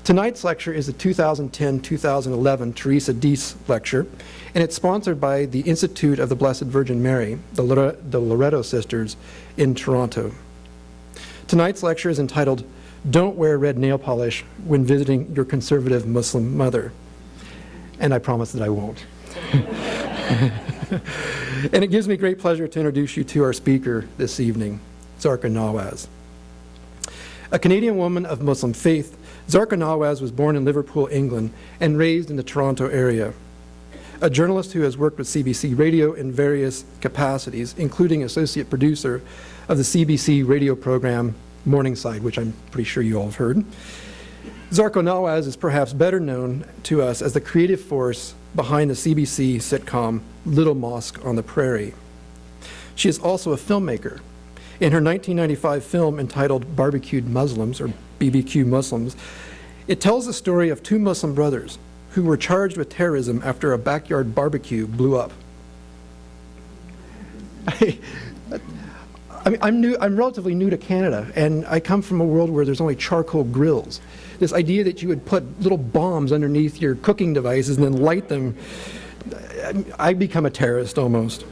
Tonight's lecture is the 2010-2011 Teresa Dease lecture, and it's sponsored by the Institute of the Blessed Virgin Mary, the Loretto Sisters in Toronto. Tonight's lecture is entitled, Don't Wear Red Nail Polish When Visiting Your Conservative Muslim Mother. And I promise that I won't. And it gives me great pleasure to introduce you to our speaker this evening, Zarqa Nawaz. A Canadian woman of Muslim faith, Zarqa Nawaz was born in Liverpool, England, and raised in the Toronto area. A journalist who has worked with CBC Radio in various capacities, including associate producer of the CBC radio program Morningside, which I'm pretty sure you all have heard. Zarqa Nawaz is perhaps better known to us as the creative force behind the CBC sitcom Little Mosque on the Prairie. She is also a filmmaker. In her 1995 film entitled Barbecued Muslims, or BBQ Muslims, it tells the story of two Muslim brothers who were charged with terrorism after a backyard barbecue blew up. I'm relatively new to Canada, and I come from a world where there's only charcoal grills. This idea that you would put little bombs underneath your cooking devices and then light them, I become a terrorist almost.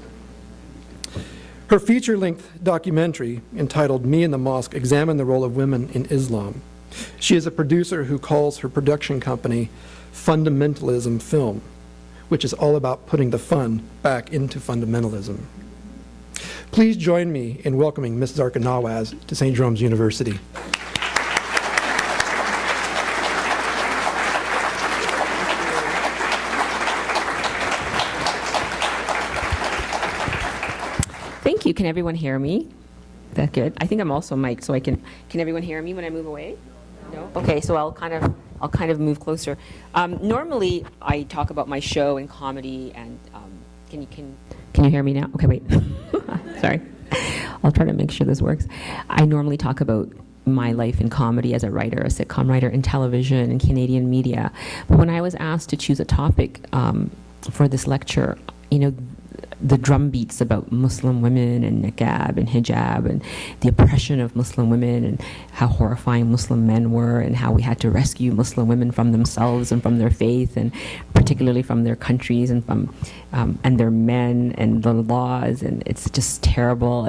Her feature-length documentary, entitled Me in the Mosque, examined the role of women in Islam. She is a producer who calls her production company Fundamentalism Film, which is all about putting the fun back into fundamentalism. Please join me in welcoming Ms. Zarqa Nawaz to St. Jerome's University. Thank you. Can everyone hear me? That's good. I think I'm also mic'd, so can everyone hear me when I move away? No? Okay, so I'll kind of move closer. Normally, I talk about my show and comedy, and can you hear me now? Okay, wait. Sorry. I'll try to make sure this works. I normally talk about my life in comedy as a writer, a sitcom writer in television and Canadian media. But when I was asked to choose a topic for this lecture, the drum beats about Muslim women and niqab and hijab and the oppression of Muslim women and how horrifying Muslim men were and how we had to rescue Muslim women from themselves and from their faith and particularly from their countries and from and their men and the laws, and it's just terrible.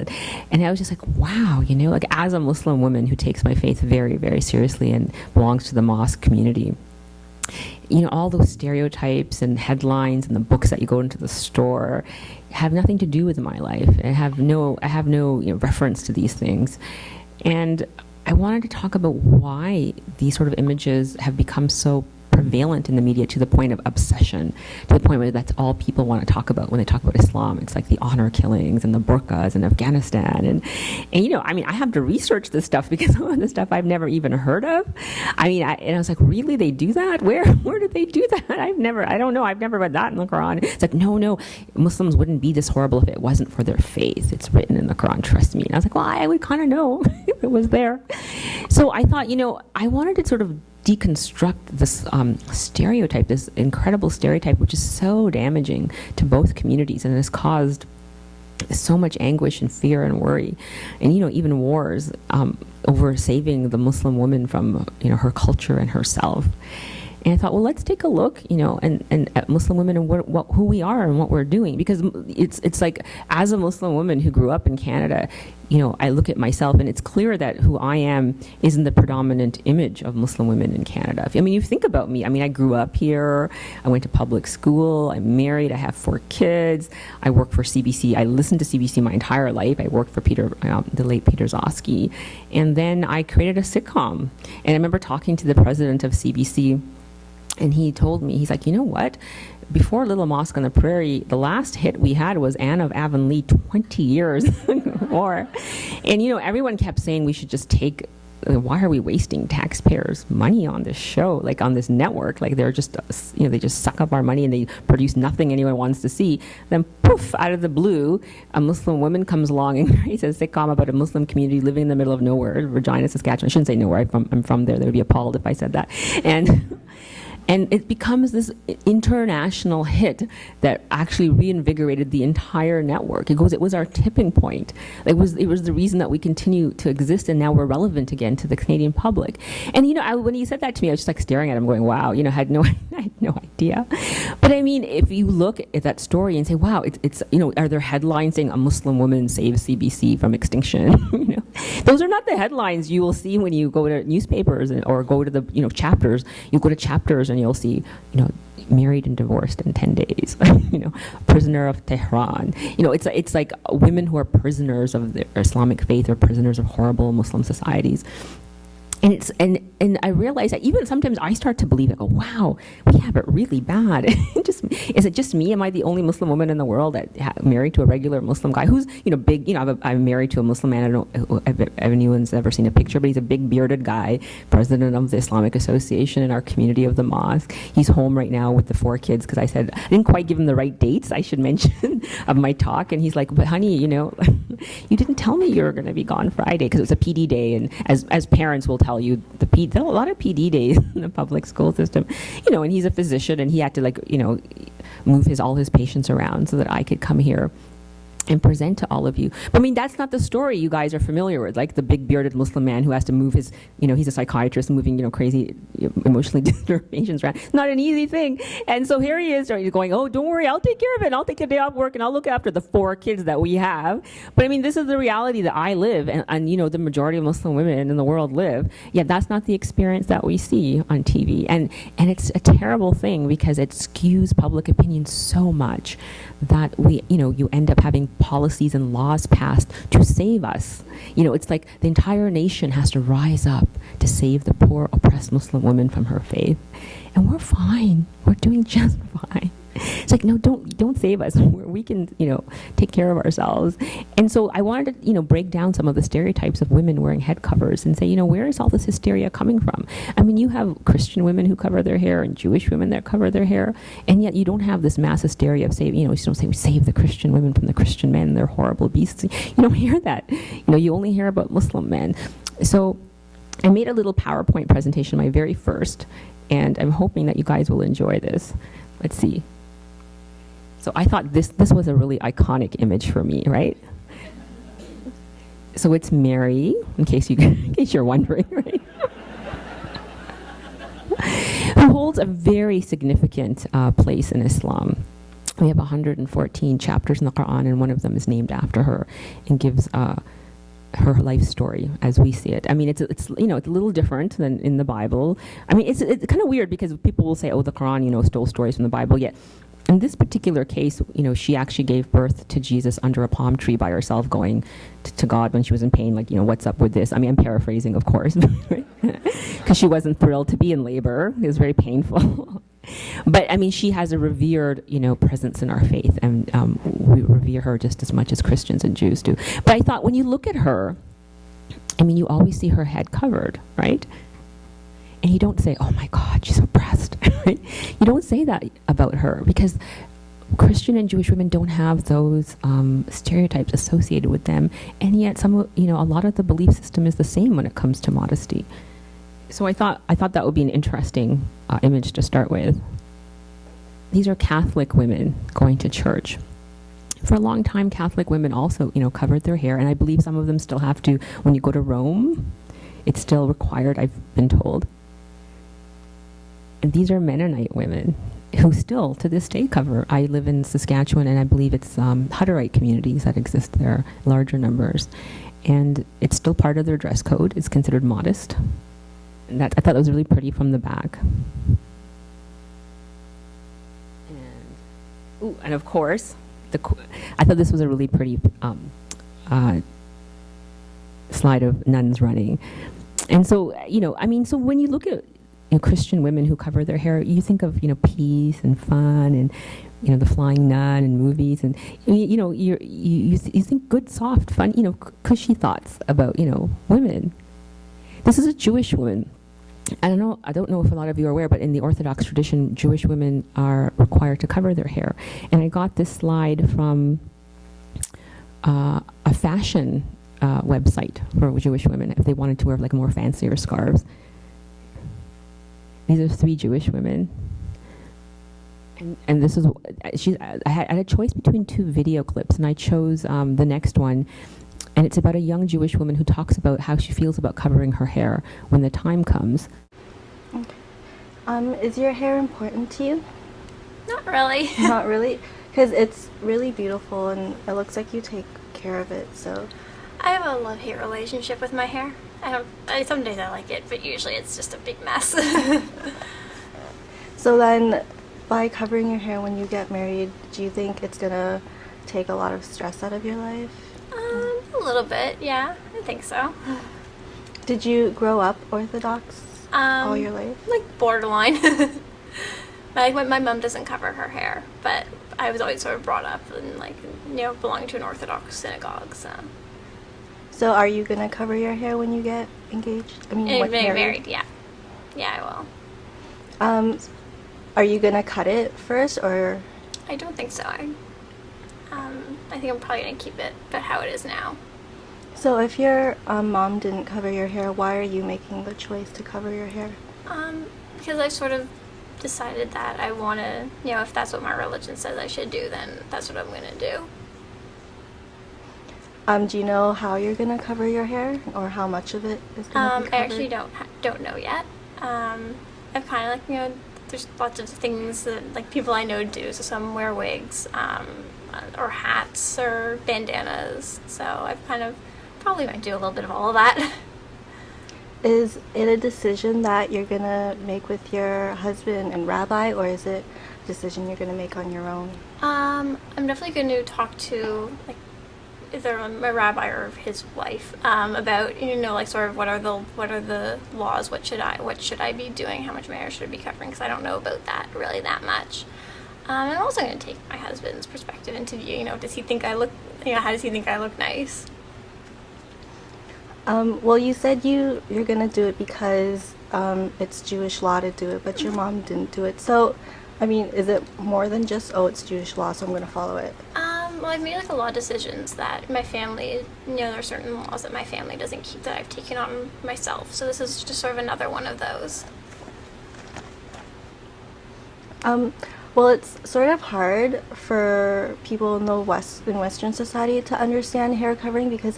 And I was just like, wow, like as a Muslim woman who takes my faith very, very seriously and belongs to the mosque community, all those stereotypes and headlines and the books that you go into the store have nothing to do with my life. I have no reference to these things. And I wanted to talk about why these sort of images have become so prevalent in the media to the point of obsession, to the point where that's all people want to talk about when they talk about Islam. It's like the honor killings and the burqas in Afghanistan. And I have to research this stuff because some of the stuff I've never even heard of. And I was like, really, they do that? Where did they do that? I don't know. I've never read that in the Quran. It's like, no, Muslims wouldn't be this horrible if it wasn't for their faith. It's written in the Quran, trust me. And I was like, well, I would kind of know if it was there. So I thought, I wanted to sort of deconstruct this stereotype, this incredible stereotype, which is so damaging to both communities and has caused so much anguish and fear and worry, and even wars over saving the Muslim woman from her culture and herself. And I thought, well, let's take a look, and at Muslim women and who we are and what we're doing, because it's like, as a Muslim woman who grew up in Canada, I look at myself and it's clear that who I am isn't the predominant image of Muslim women in Canada. You think about me. I grew up here. I went to public school. I'm married. I have 4 kids. I work for CBC. I listened to CBC my entire life. I worked for the late Peter Zosky, and then I created a sitcom. And I remember talking to the president of CBC. And he told me, he's like, you know what? Before Little Mosque on the Prairie, the last hit we had was Anne of Avonlea 20 years more. And, everyone kept saying we should just take, why are we wasting taxpayers' money on this show, like on this network? Like they're just, they just suck up our money and they produce nothing anyone wants to see. Then poof, out of the blue, a Muslim woman comes along and creates a sitcom about a Muslim community living in the middle of nowhere, Regina, Saskatchewan. I shouldn't say nowhere, I'm from there. They would be appalled if I said that. And it becomes this international hit that actually reinvigorated the entire network. It was our tipping point. It was the reason that we continue to exist, and now we're relevant again to the Canadian public. And when he said that to me, I was just like staring at him going, wow, I had no idea. But I mean, if you look at that story and say, wow, it's are there headlines saying a Muslim woman saves CBC from extinction? Those are not the headlines you will see when you go to newspapers or go to the chapters. You go to chapters and you'll see married and divorced in 10 days. Prisoner of Tehran. It's like women who are prisoners of the Islamic faith or prisoners of horrible Muslim societies. And I realize that even sometimes I start to believe it. Go, wow, we have it really bad. Is it just me? Am I the only Muslim woman in the world that married to a regular Muslim guy who's big? I'm married to a Muslim man. I don't know if anyone's ever seen a picture, but he's a big bearded guy, president of the Islamic Association in our community of the Mosque. He's home right now with the 4 kids because I said I didn't quite give him the right dates. I should mention of my talk, and he's like, but honey, you didn't tell me you were going to be gone Friday because it was a PD day, and as parents will tell you, there are a lot of PD days in the public school system, and he's a physician, and he had to move all his patients around so that I could come here and present to all of you. But I mean, that's not the story you guys are familiar with, like the big bearded Muslim man who has to move his, he's a psychiatrist moving, crazy, emotionally disturbed patients around. It's not an easy thing. And so here he is going, oh, don't worry, I'll take care of it. I'll take a day off work and I'll look after the 4 kids that we have. But I mean, this is the reality that I live and the majority of Muslim women in the world live. Yet that's not the experience that we see on TV. And it's a terrible thing because it skews public opinion so much that you end up having policies and laws passed to save us. It's like the entire nation has to rise up to save the poor, oppressed Muslim woman from her faith. And we're fine. We're doing just fine. It's like, no, don't save us. We can, take care of ourselves. And so I wanted to, break down some of the stereotypes of women wearing head covers and say, where is all this hysteria coming from? I mean, you have Christian women who cover their hair and Jewish women that cover their hair, and yet you don't have this mass hysteria of you don't say we save the Christian women from the Christian men, they're horrible beasts. You don't hear that. You only hear about Muslim men. So I made a little PowerPoint presentation, my very first, and I'm hoping that you guys will enjoy this. Let's see. So I thought this was a really iconic image for me, right? So it's Mary, in case you're wondering, right? Who holds a very significant place in Islam. We have 114 chapters in the Quran, and one of them is named after her and gives her life story as we see it. I mean, it's a little different than in the Bible. I mean, it's kind of weird because people will say, oh, the Quran, stole stories from the Bible, yet in this particular case, she actually gave birth to Jesus under a palm tree by herself, going to God when she was in pain, like, what's up with this? I mean, I'm paraphrasing, of course, because she wasn't thrilled to be in labor. It was very painful. But, I mean, she has a revered, presence in our faith, and we revere her just as much as Christians and Jews do. But I thought, when you look at her, I mean, you always see her head covered, right? And you don't say, oh my God, she's oppressed. Right? You don't say that about her because Christian and Jewish women don't have those stereotypes associated with them. And yet a lot of the belief system is the same when it comes to modesty. So I thought that would be an interesting image to start with. These are Catholic women going to church. For a long time, Catholic women also, covered their hair, and I believe some of them still have to. When you go to Rome, it's still required, I've been told. And these are Mennonite women who still, to this day, cover. I live in Saskatchewan, and I believe it's Hutterite communities that exist there, larger numbers. And it's still part of their dress code. It's considered modest. And I thought that was really pretty from the back. And of course, I thought this was a really pretty slide of nuns running. And so, so when you look at Christian women who cover their hair, you think of, peace and fun and, the flying nun and movies, and, you think good, soft, fun, cushy thoughts about, women. This is a Jewish woman. I don't know if a lot of you are aware, but in the Orthodox tradition, Jewish women are required to cover their hair. And I got this slide from a fashion website for Jewish women if they wanted to wear like more fancier scarves. these are 3 Jewish women. And this is, I had a choice between 2 video clips, and I chose the next one. And it's about a young Jewish woman who talks about how she feels about covering her hair when the time comes. Okay. Is your hair important to you? Not really. Not really? Because it's really beautiful and it looks like you take care of it, so. I have a love-hate relationship with my hair. Some days I like it, but usually it's just a big mess. So then, by covering your hair when you get married, do you think it's gonna take a lot of stress out of your life? A little bit, yeah. I think so. Did you grow up Orthodox all your life? Like borderline. My mom doesn't cover her hair, but I was always sort of brought up and belonging to an Orthodox synagogue. So are you gonna cover your hair when you get engaged? Married, yeah. Yeah, I will. Are you gonna cut it first, or? I don't think so. I think I'm probably gonna keep it about how it is now. So if your mom didn't cover your hair, why are you making the choice to cover your hair? Because I've sort of decided that I want to, if that's what my religion says I should do, then that's what I'm going to do. Do you know how you're going to cover your hair, or how much of it is going to be covered? I actually don't know yet. I've kind of there's lots of things that people I know do. So some wear wigs, or hats, or bandanas. So I've kind of probably might do a little bit of all of that. Is it a decision that you're going to make with your husband and rabbi, or is it a decision you're going to make on your own? I'm definitely going to talk to either my rabbi or his wife about sort of what are the laws, what should I be doing, how much of my hair should I be covering, because I don't know about that really that much. I'm also going to take my husband's perspective into view. Does he think I look? How does he think I look nice? Well, you said you're going to do it because it's Jewish law to do it, but your mom didn't do it. So, is it more than just, it's Jewish law, so I'm going to follow it? Well, I've made a lot of decisions that my family, there are certain laws that my family doesn't keep that I've taken on myself. So this is just sort of another one of those. Well, it's sort of hard for people in Western society to understand hair covering because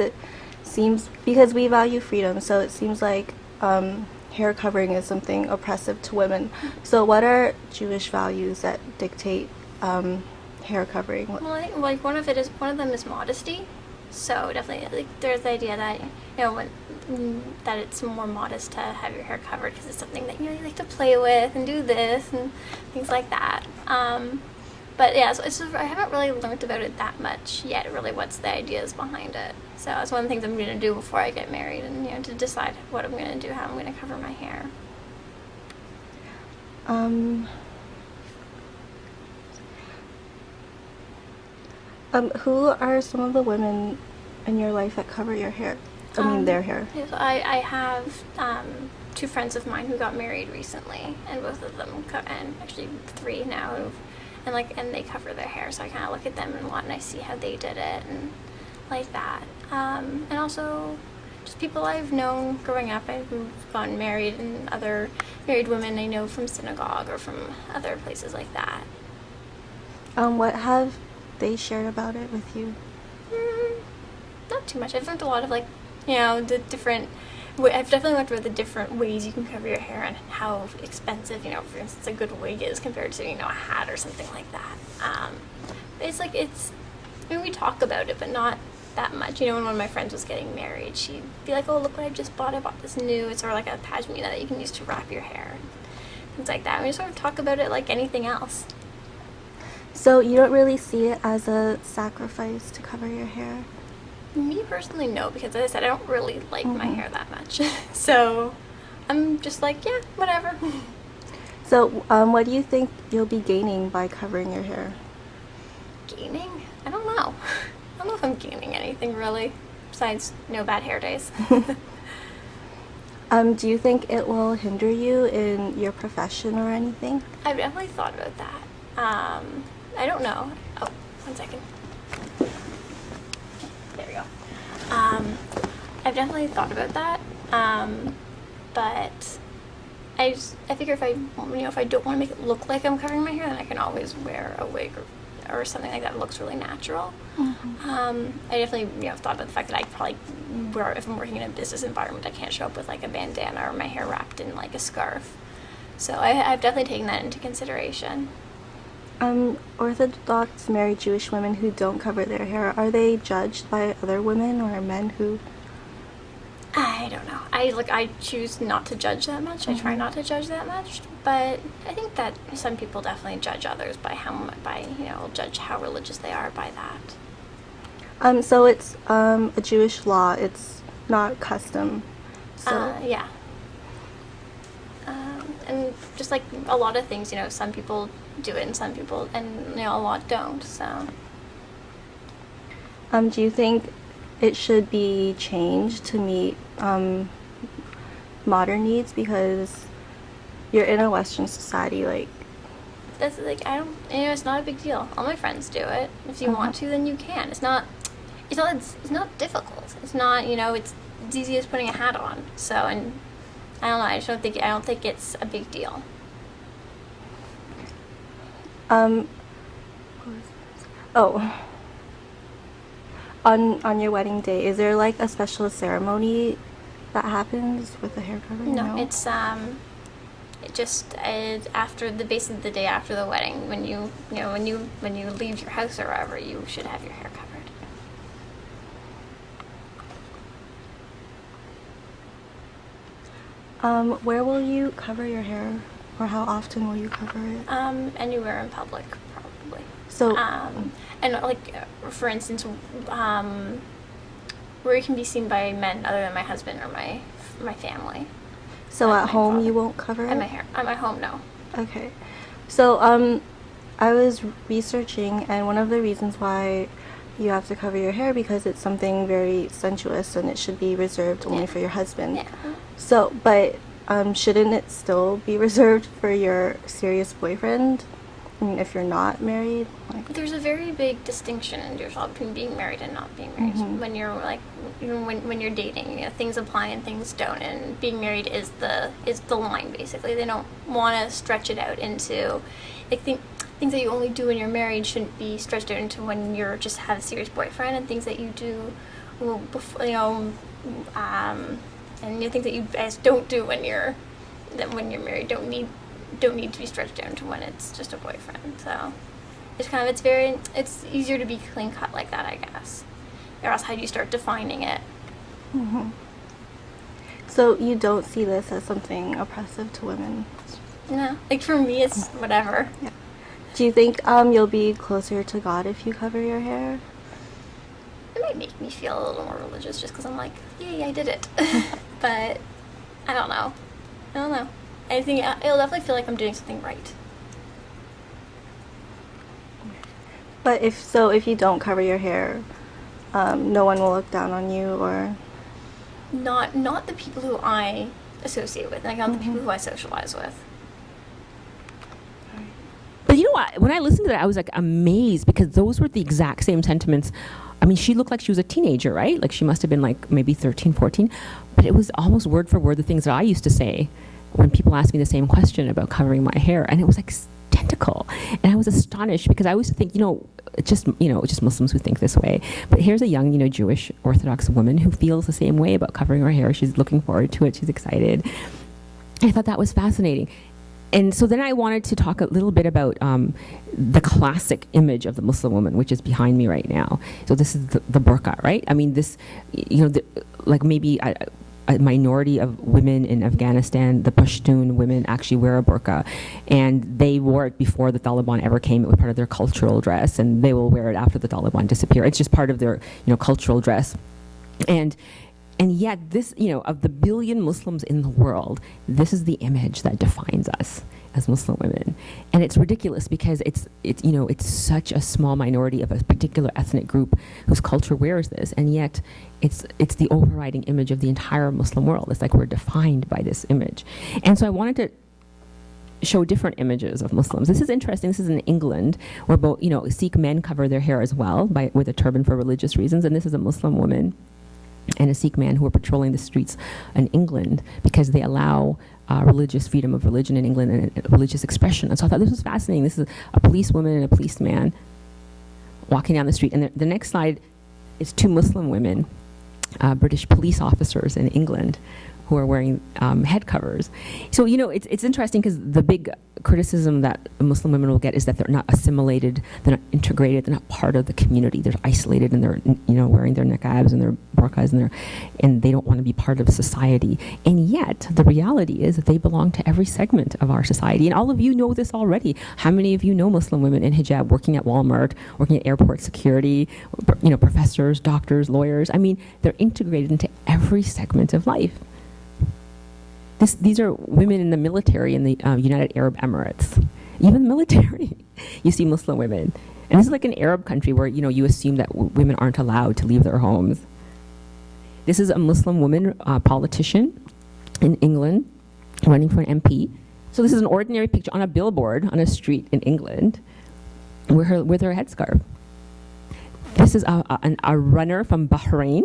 we value freedom, so it seems like hair covering is something oppressive to women. So what are Jewish values that dictate hair covering? Well, I think one of them is modesty. So definitely, there's the idea that that it's more modest to have your hair covered because it's something that you like to play with and do this and things like that. But yeah, so I haven't really learned about it that much yet, really what's the ideas behind it. So it's one of the things I'm going to do before I get married and, to decide what I'm going to do, how I'm going to cover my hair. Who are some of the women in your life that cover your hair? Their hair. So I have 2 friends of mine who got married recently, and both of them, and actually 3 now, and they cover their hair, so I kind of look at them and I see how they did it and like that. And also just people I've known growing up who've gotten married, and other married women I know from synagogue or from other places like that. What have they shared about it with you? Not too much. I've learned a lot of the different. I've definitely learned about the different ways you can cover your hair and how expensive, for instance, a good wig is compared to, a hat or something like that. We talk about it, but not that much. When one of my friends was getting married, she'd be like, "Oh, look what I just bought. I bought this new. It's sort of like a pashmina that you can use to wrap your hair." Things like that. And we sort of talk about it like anything else. So you don't really see it as a sacrifice to cover your hair? Me personally, no, because as I said, I don't really like my hair that much. So I'm just like, yeah, whatever. So what do you think you'll be gaining by covering your hair? Gaining? I don't know. I don't know if I'm gaining anything really, besides no bad hair days. Do you think it will hinder you in your profession or anything? I've definitely thought about that. I don't know. Oh, 1 second. There we go. I've definitely thought about that, but I figure if I don't want to make it look like I'm covering my hair, then I can always wear a wig or something like that looks really natural. I definitely thought about the fact that I probably if I'm working in a business environment, I can't show up with like a bandana or my hair wrapped in like a scarf. So I've definitely taken that into consideration. Orthodox married Jewish women who don't cover their hair, are they judged by other women or men who? I don't know. I choose not to judge that much. I try not to judge that much, but I think that some people definitely judge others by judge how religious they are by that. So it's a Jewish law. It's not custom. So yeah. And just like a lot of things, some people do it and some people, and a lot don't. So. Do you think it should be changed to meet modern needs, because you're in a Western society, like that's like it's not a big deal. All my friends do it. If you want to, then you can. It's not difficult. It's not it's easy as putting a hat on. So, and I don't know. I don't think it's a big deal. On your wedding day, is there like a special ceremony that happens with the hair covering? No. It's after basically the day after the wedding, when you leave your house or wherever, you should have your hair covered. Where will you cover your hair, or how often will you cover it? Anywhere in public, probably. So, and like for instance, where you can be seen by men other than my husband or my family. So at home you won't cover it? At my home, no. Okay. So I was researching, and one of the reasons why you have to cover your hair, because it's something very sensuous and it should be reserved only for your husband. Yeah. So, but shouldn't it still be reserved for your serious boyfriend? I mean, if you're not married? There's a very big distinction in Jewish law between being married and not being married. When you're like, when you're dating, things apply and things don't, and being married is the line, basically. They don't want to stretch it out into, things that you only do when you're married shouldn't be stretched out into when you're just have a serious boyfriend, and things that you do, before, and things that you guys don't do when you're married don't need to be stretched down to when it's just a boyfriend. So it's easier to be clean cut like that, I guess. Or else how do you start defining it? So you don't see this as something oppressive to women? No, like for me it's whatever. Yeah. Do you think you'll be closer to God if you cover your hair? It might make me feel a little more religious just because I'm like, yay, I did it. But I don't know. I think it'll definitely feel like I'm doing something right. But if you don't cover your hair, no one will look down on you, or? Not the people who I associate with, like not the people who I socialize with. But you know what? When I listened to that, I was like amazed, because those were the exact same sentiments. I mean, she looked like she was a teenager, right? Like she must have been like maybe 13, 14. But it was almost word for word the things that I used to say when people asked me the same question about covering my hair. And it was like identical. And I was astonished, because I used to think, it's just Muslims who think this way. But here's a young, Jewish Orthodox woman who feels the same way about covering her hair. She's looking forward to it. She's excited. I thought that was fascinating. And so then I wanted to talk a little bit about the classic image of the Muslim woman, which is behind me right now. So this is the burqa, right? I mean, this, like maybe a minority of women in Afghanistan, the Pashtun women, actually wear a burqa. And they wore it before the Taliban ever came. It was part of their cultural dress, and they will wear it after the Taliban disappear. It's just part of their, cultural dress. And yet this, of the billion Muslims in the world, this is the image that defines us as Muslim women. And it's ridiculous, because it's such a small minority of a particular ethnic group whose culture wears this. And yet it's the overriding image of the entire Muslim world. It's like we're defined by this image. And so I wanted to show different images of Muslims. This is interesting. This is in England, where both, Sikh men cover their hair as well with a turban for religious reasons. And this is a Muslim woman and a Sikh man who are patrolling the streets in England, because they allow religious freedom of religion in England and religious expression. And so I thought this was fascinating. This is a policewoman and a policeman walking down the street. And the next slide is two Muslim women, British police officers in England, who are wearing head covers. So, it's interesting because the big criticism that Muslim women will get is that they're not assimilated, they're not integrated, they're not part of the community. They're isolated and they're, wearing their niqabs and their burqas and they don't want to be part of society. And yet, the reality is that they belong to every segment of our society. And all of you know this already. How many of you know Muslim women in hijab working at Walmart, working at airport security, professors, doctors, lawyers? I mean, they're integrated into every segment of life. These are women in the military in the United Arab Emirates. Even the military, you see Muslim women. And this is like an Arab country where, you assume that women aren't allowed to leave their homes. This is a Muslim woman politician in England running for an MP. So this is an ordinary picture on a billboard on a street in England with her headscarf. This is a runner from Bahrain.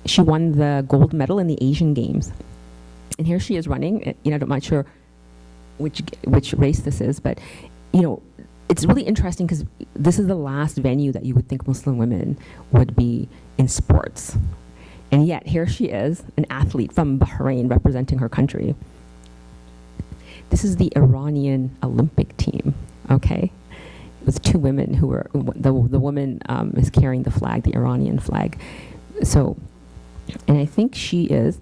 She won the gold medal in the Asian Games. And here she is running. I'm not sure which race this is, but it's really interesting because this is the last venue that you would think Muslim women would be in sports. And yet here she is, an athlete from Bahrain representing her country. This is the Iranian Olympic team, okay? With two women who were, the woman is carrying the flag, the Iranian flag. So, and I think she is,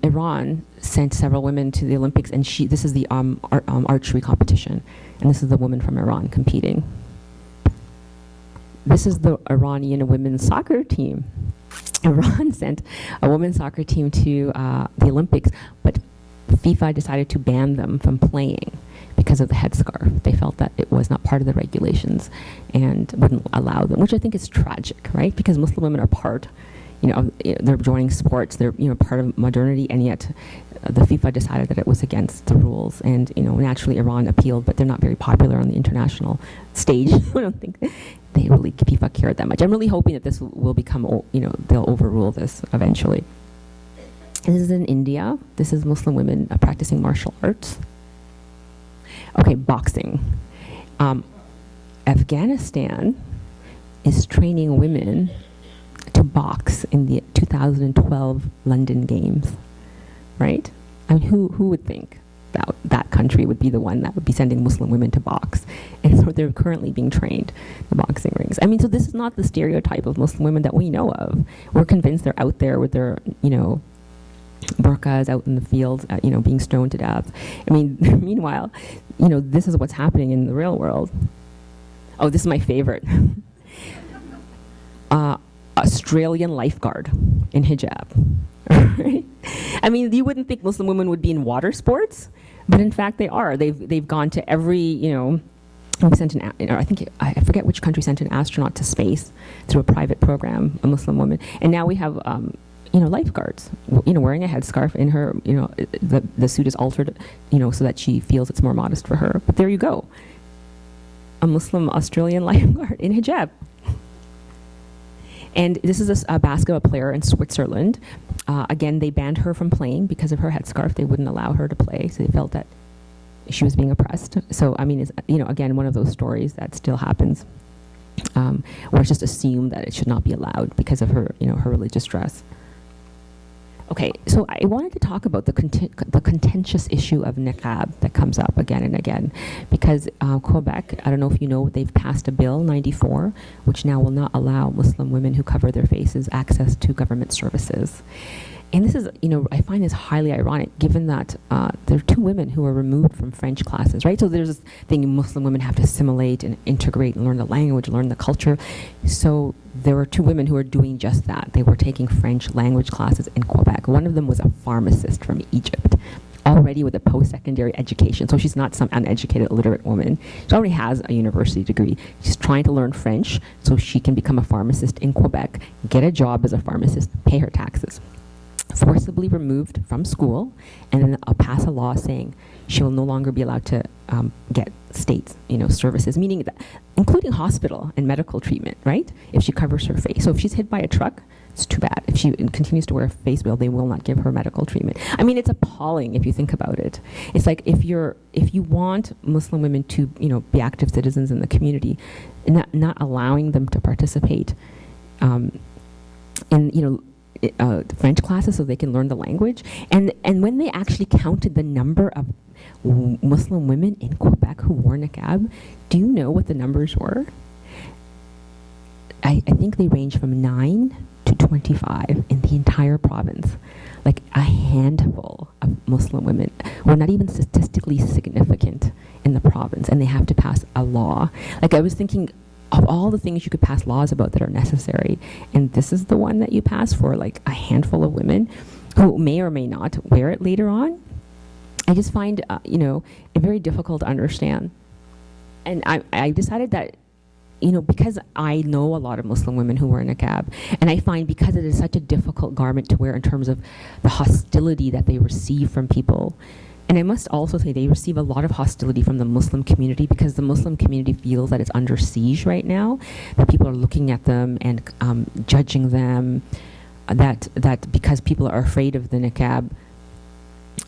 Iran sent several women to the Olympics, and this is the archery competition, and this is the woman from Iran competing. This is the Iranian women's soccer team. Iran sent a women's soccer team to the Olympics, but FIFA decided to ban them from playing because of the headscarf. They felt that it was not part of the regulations and wouldn't allow them, which I think is tragic, right? Because Muslim women are part, they're joining sports, they're part of modernity, and yet the FIFA decided that it was against the rules. And naturally Iran appealed, but they're not very popular on the international stage. I don't think FIFA cared that much. I'm really hoping that this will become, they'll overrule this eventually. And this is in India. This is Muslim women practicing martial arts. Okay, boxing. Afghanistan is training women to box in the 2012 London Games, right? I mean, who would think that country would be the one that would be sending Muslim women to box? And so they're currently being trained in boxing rings. I mean, so this is not the stereotype of Muslim women that we know of. We're convinced they're out there with their, burqas out in the fields, being stoned to death. I mean, meanwhile, this is what's happening in the real world. Oh, this is my favorite. Australian lifeguard in hijab. Right? I mean, you wouldn't think Muslim women would be in water sports, but in fact they are. They've gone to every, we sent I forget which country sent an astronaut to space through a private program, a Muslim woman, and now we have lifeguards, wearing a headscarf in her, the suit is altered, so that she feels it's more modest for her. But there you go, a Muslim Australian lifeguard in hijab. And this is a basketball player in Switzerland. Again, they banned her from playing because of her headscarf. They wouldn't allow her to play, so they felt that she was being oppressed. So, I mean, it's, again, one of those stories that still happens, where it's just assumed that it should not be allowed because of her, her religious dress. Okay, so I wanted to talk about the contentious issue of niqab that comes up again and again, because Quebec, I don't know if you know, they've passed a bill, 94, which now will not allow Muslim women who cover their faces access to government services. And this is, I find this highly ironic, given that there are two women who are removed from French classes, right? So there's this thing, Muslim women have to assimilate and integrate and learn the language, learn the culture. So there were two women who were doing just that. They were taking French language classes in Quebec. One of them was a pharmacist from Egypt, already with a post-secondary education. So she's not some uneducated, illiterate woman. She already has a university degree. She's trying to learn French so she can become a pharmacist in Quebec, get a job as a pharmacist, pay her taxes. Forcibly removed from school, and then I'll pass a law saying she will no longer be allowed to get state, services, meaning that, including hospital and medical treatment, right? If she covers her face. So if she's hit by a truck, it's too bad. If she continues to wear a face veil, they will not give her medical treatment. I mean, it's appalling if you think about it. It's like if you want Muslim women to, be active citizens in the community, not allowing them to participate in, French classes so they can learn the language. And when they actually counted the number of Muslim women in Quebec who wore niqab, do you know what the numbers were? I think they range from 9 to 25 in the entire province. Like a handful of Muslim women were not even statistically significant in the province, and they have to pass a law. Like I was thinking of all the things you could pass laws about that are necessary, and this is the one that you pass for like a handful of women who may or may not wear it later on. I just find, it very difficult to understand. And I decided that, because I know a lot of Muslim women who wear niqab, and I find because it is such a difficult garment to wear in terms of the hostility that they receive from people. And I must also say they receive a lot of hostility from the Muslim community because the Muslim community feels that it's under siege right now, that people are looking at them and judging them, that because people are afraid of the niqab,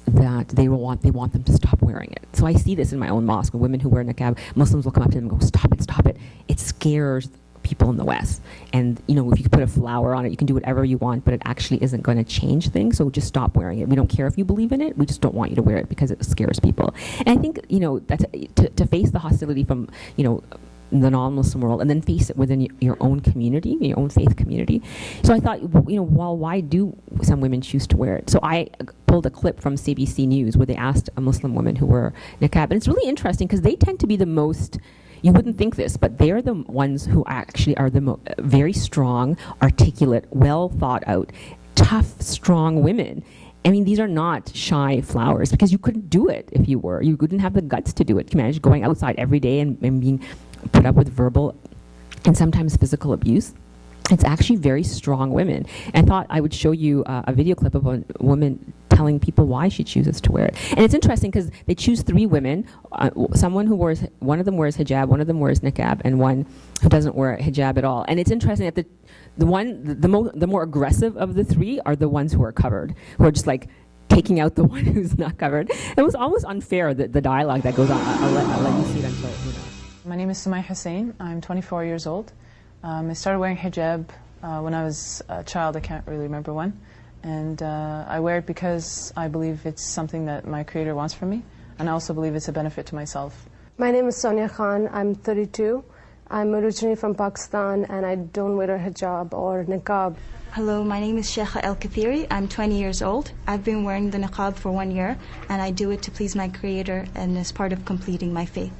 that they want them to stop wearing it. So I see this in my own mosque. When women who wear niqab, Muslims will come up to them and go, stop it, stop it. It scares people in the West. And, if you put a flower on it, you can do whatever you want, but it actually isn't going to change things, so just stop wearing it. We don't care if you believe in it, we just don't want you to wear it because it scares people. And I think, that's to face the hostility from, the non-Muslim world, and then face it within your own community, your own faith community. So I thought, well, why do some women choose to wear it? So I pulled a clip from CBC News where they asked a Muslim woman who wore niqab, and it's really interesting because they tend to be the most, you wouldn't think this, but they're the ones who actually are the very strong, articulate, well thought out, tough, strong women. I mean, these are not shy flowers because you couldn't do it if you were. You wouldn't have the guts to do it. Can you imagine going outside every day and being put up with verbal and sometimes physical abuse? It's actually very strong women. And I thought I would show you a video clip of a woman telling people why she chooses to wear it. And it's interesting because they choose 3 women, one of them wears hijab, one of them wears niqab, and one who doesn't wear hijab at all. And it's interesting that the more aggressive of the 3 are the ones who are covered, who are just like taking out the one who's not covered. It was almost unfair, the dialogue that goes on. I'll let you see it until, My name is Sumay Hussain. I'm 24 years old. I started wearing hijab when I was a child. I can't really remember when. And I wear it because I believe it's something that my creator wants from me. And I also believe it's a benefit to myself. My name is Sonia Khan. I'm 32. I'm originally from Pakistan, and I don't wear a hijab or niqab. Hello, my name is Sheikha El Kathiri. I'm 20 years old. I've been wearing the niqab for 1 year, and I do it to please my creator and as part of completing my faith.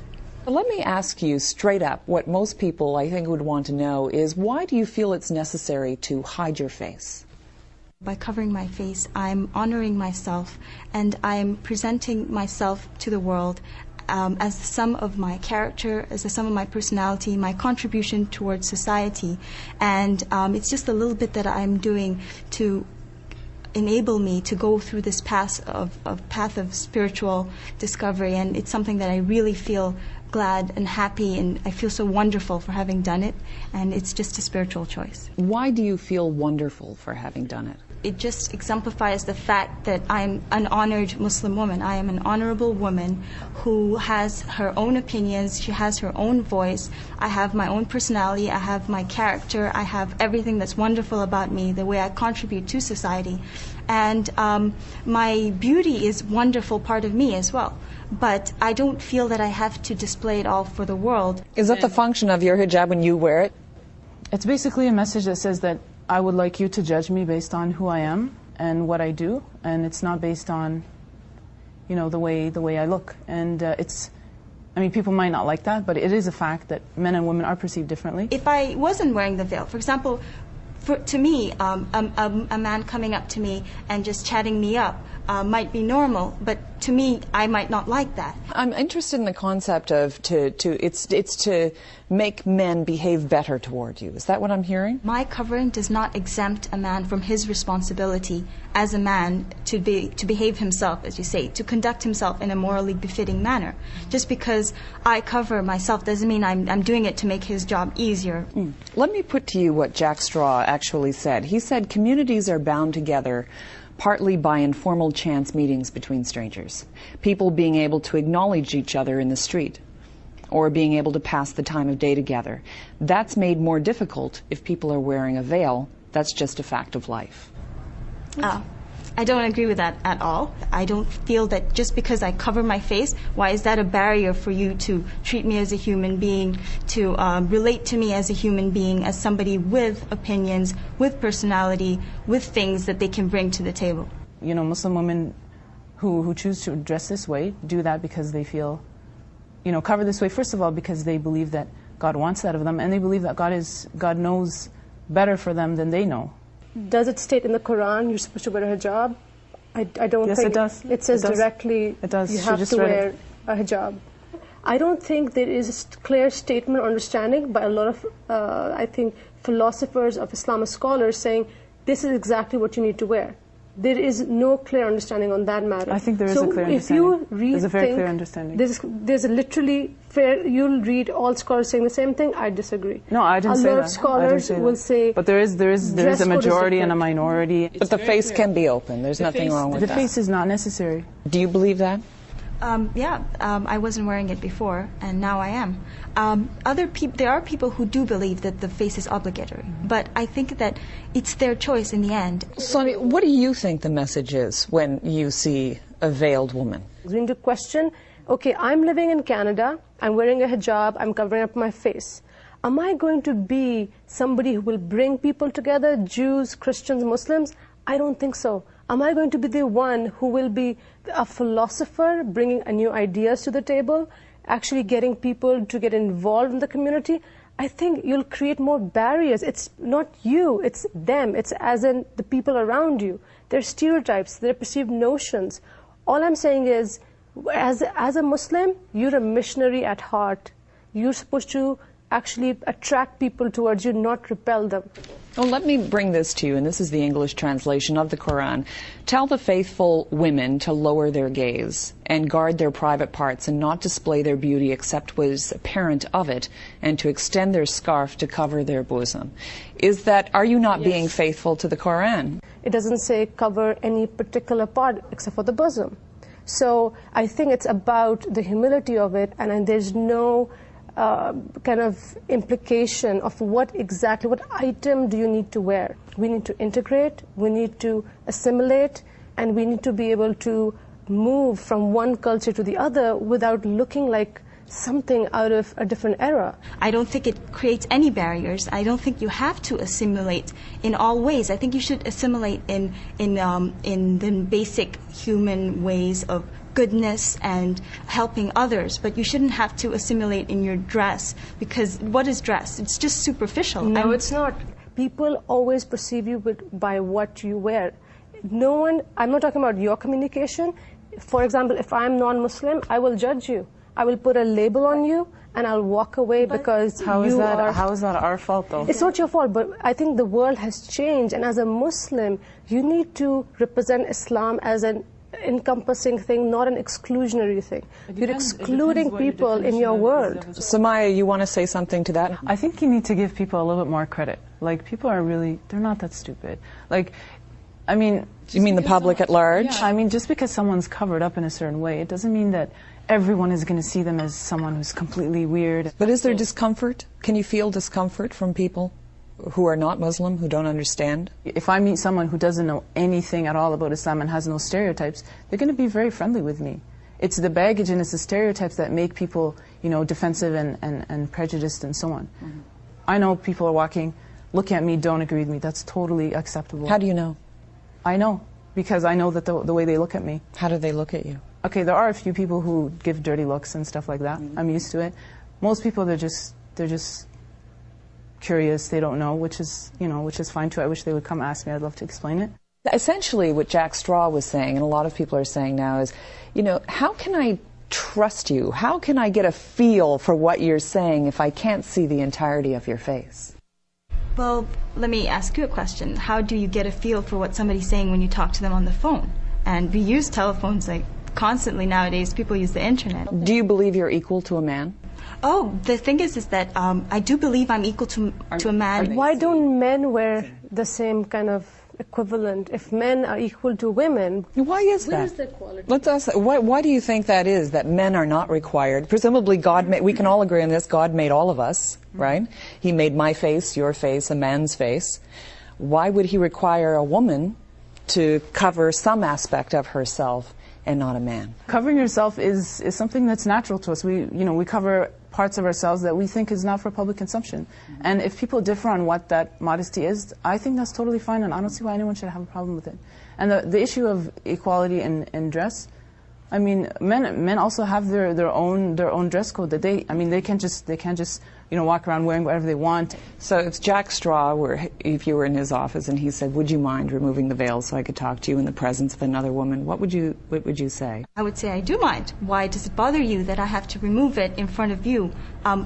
Let me ask you straight up, what most people I think would want to know is, why do you feel it's necessary to hide your face? By covering my face, I'm honoring myself, and I'm presenting myself to the world as the sum of my character, as the sum of my personality, my contribution towards society. And it's just a little bit that I'm doing to enable me to go through this path of spiritual discovery. And it's something that I really feel glad and happy, and I feel so wonderful for having done it. And it's just a spiritual choice. Why do you feel wonderful for having done it? It just exemplifies the fact that I'm an honored Muslim woman. I am an honorable woman who has her own opinions. She has her own voice. I have my own personality. I have my character. I have everything that's wonderful about me, the way I contribute to society. And my beauty is a wonderful part of me as well. But I don't feel that I have to display it all for the world. Is that the function of your hijab when you wear it? It's basically a message that says that I would like you to judge me based on who I am and what I do, and it's not based on, the way I look. And people might not like that, but it is a fact that men and women are perceived differently. If I wasn't wearing the veil, for example, to me, a man coming up to me and just chatting me up might be normal, but to me, I might not like that. I'm interested in the concept of it's to make men behave better toward you. Is that what I'm hearing? My covering does not exempt a man from his responsibility as a man to behave himself, as you say, to conduct himself in a morally befitting manner. Just because I cover myself doesn't mean I'm doing it to make his job easier. Let me put to you what Jack Straw actually said. He said communities are bound together partly by informal chance meetings between strangers, people being able to acknowledge each other in the street, or being able to pass the time of day together. That's made more difficult if people are wearing a veil. That's just a fact of life. I don't agree with that at all. I don't feel that just because I cover my face, why is that a barrier for you to treat me as a human being, to relate to me as a human being, as somebody with opinions, with personality, with things that they can bring to the table? You know, Muslim women who choose to dress this way do that because they feel, you know, cover this way, first of all, because they believe that God wants that of them, and they believe that God knows better for them than they know. Does it state in the Quran you're supposed to wear a hijab? I don't yes, think it does. It says directly it does. You She have just to read wear it. a hijab. I don't think there is a clear statement or understanding by a lot of, I think, philosophers of Islamic scholars saying this is exactly what you need to wear. There is no clear understanding on that matter. I think there is a clear understanding. If you read there's a very clear understanding. There's a literally fair, you'll read all scholars saying the same thing, I disagree. No, I didn't say that. A lot of scholars will say... But there is a majority and a minority. But the face can be open. There's nothing wrong with that. The face is not necessary. Do you believe that? I wasn't wearing it before, and now I am. There are people who do believe that the face is obligatory, but I think that it's their choice in the end. Sonny, what do you think the message is when you see a veiled woman? We need to question, okay, I'm living in Canada, I'm wearing a hijab, I'm covering up my face. Am I going to be somebody who will bring people together, Jews, Christians, Muslims? I don't think so. Am I going to be the one who will be a philosopher, bringing new ideas to the table, actually getting people to get involved in the community? I think you'll create more barriers. It's not you, it's them. It's as in the people around you. They're stereotypes, they're perceived notions. All I'm saying is, as a Muslim, you're a missionary at heart. You're supposed to actually attract people towards you, not repel them. Well, let me bring this to you, and this is the English translation of the Quran. Tell the faithful women to lower their gaze and guard their private parts and not display their beauty except what is apparent of it, and to extend their scarf to cover their bosom. Are you not being faithful to the Quran? It doesn't say cover any particular part except for the bosom. So I think it's about the humility of it, and there's no kind of implication of what item do you need to wear. We need to integrate, we need to assimilate, and we need to be able to move from one culture to the other without looking like something out of a different era. I don't think it creates any barriers. I don't think you have to assimilate in all ways. I think you should assimilate in the basic human ways of goodness and helping others, but you shouldn't have to assimilate in your dress, because what is dress? It's just superficial. No, it's not. People always perceive you by what you wear. I'm not talking about your communication. For example, if I'm non-Muslim, I will judge you. I will put a label on you and I'll walk away because how is that our fault, though? It's not your fault, but I think the world has changed, and as a Muslim, you need to represent Islam as an encompassing thing, not an exclusionary thing. You're excluding people in your world. Samaya, you want to say something to that? I think you need to give people a little bit more credit. Like, people are really, they're not that stupid. Like, I mean... You mean the public at large? Yeah, I mean, just because someone's covered up in a certain way, it doesn't mean that everyone is going to see them as someone who's completely weird. But is there discomfort? Can you feel discomfort from people who are not Muslim, who don't understand? If I meet someone who doesn't know anything at all about Islam and has no stereotypes, they're going to be very friendly with me. It's the baggage and it's the stereotypes that make people, you know, defensive and prejudiced and so on. Mm-hmm. I know people are walking, look at me, don't agree with me. That's totally acceptable. How do you know? I know, because I know that the way they look at me. How do they look at you? Okay, there are a few people who give dirty looks and stuff like that. Mm-hmm. I'm used to it. Most people, they're just curious. They don't know, which is fine too. I wish they would come ask me. I'd love to explain it. Essentially, what Jack Straw was saying, and a lot of people are saying now, is, how can I trust you? How can I get a feel for what you're saying if I can't see the entirety of your face? Well, let me ask you a question. How do you get a feel for what somebody's saying when you talk to them on the phone? And we use telephones like constantly nowadays. People use the internet. Do you believe you're equal to a man? Oh, the thing is that I do believe I'm equal to a man. Why don't men wear the same kind of equivalent? If men are equal to women, why is that? Where is the equality? Let's ask, why do you think that is, that men are not required? Presumably God made, we can all agree on this, God made all of us, right? He made my face, your face, a man's face. Why would he require a woman to cover some aspect of herself and not a man? Covering yourself is something that's natural to us. We cover parts of ourselves that we think is not for public consumption. And if people differ on what that modesty is, I think that's totally fine, and I don't see why anyone should have a problem with it. And the issue of equality in dress, I mean, men also have their own dress code that they can't just walk around wearing whatever they want. So if Jack Straw if you were in his office and he said, "Would you mind removing the veil so I could talk to you in the presence of another woman?" what would you say? I would say, I do mind. Why does it bother you that I have to remove it in front of you?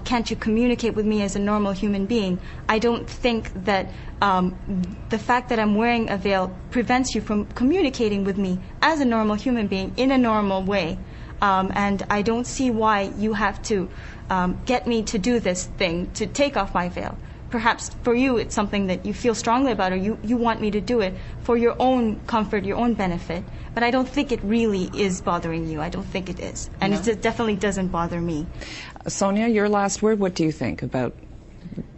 Can't you communicate with me as a normal human being? I don't think that the fact that I'm wearing a veil prevents you from communicating with me as a normal human being in a normal way. And I don't see why you have to get me to do this thing, to take off my veil. Perhaps for you it's something that you feel strongly about, or you want me to do it for your own comfort, your own benefit. But I don't think it really is bothering you. I don't think it is. And it definitely doesn't bother me. Sonia, your last word. What do you think about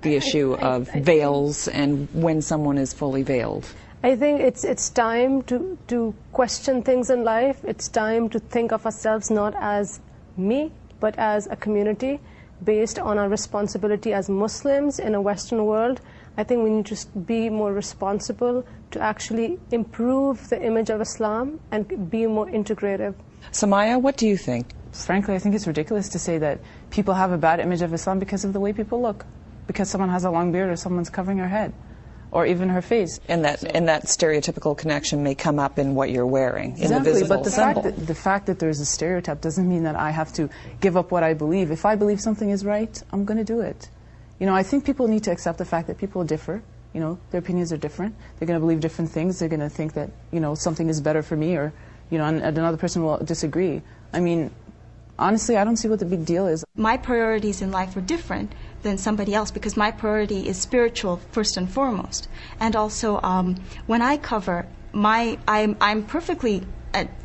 the issue of veils and when someone is fully veiled? I think it's time to question things in life. It's time to think of ourselves not as me, but as a community based on our responsibility as Muslims in a Western world. I think we need to be more responsible to actually improve the image of Islam and be more integrative. Samaya, what do you think? Frankly, I think it's ridiculous to say that people have a bad image of Islam because of the way people look, because someone has a long beard or someone's covering her head, or even her face. And that stereotypical connection may come up in what you're wearing, exactly, in the visible but symbol. the fact that there's a stereotype doesn't mean that I have to give up what I believe. If I believe something is right, I'm going to do it. I think people need to accept the fact that people differ. Their opinions are different. They're going to believe different things. They're going to think that, something is better for me, or, and another person will disagree. I mean, honestly, I don't see what the big deal is. My priorities in life are different than somebody else because my priority is spiritual first and foremost. And also, when I cover, I'm perfectly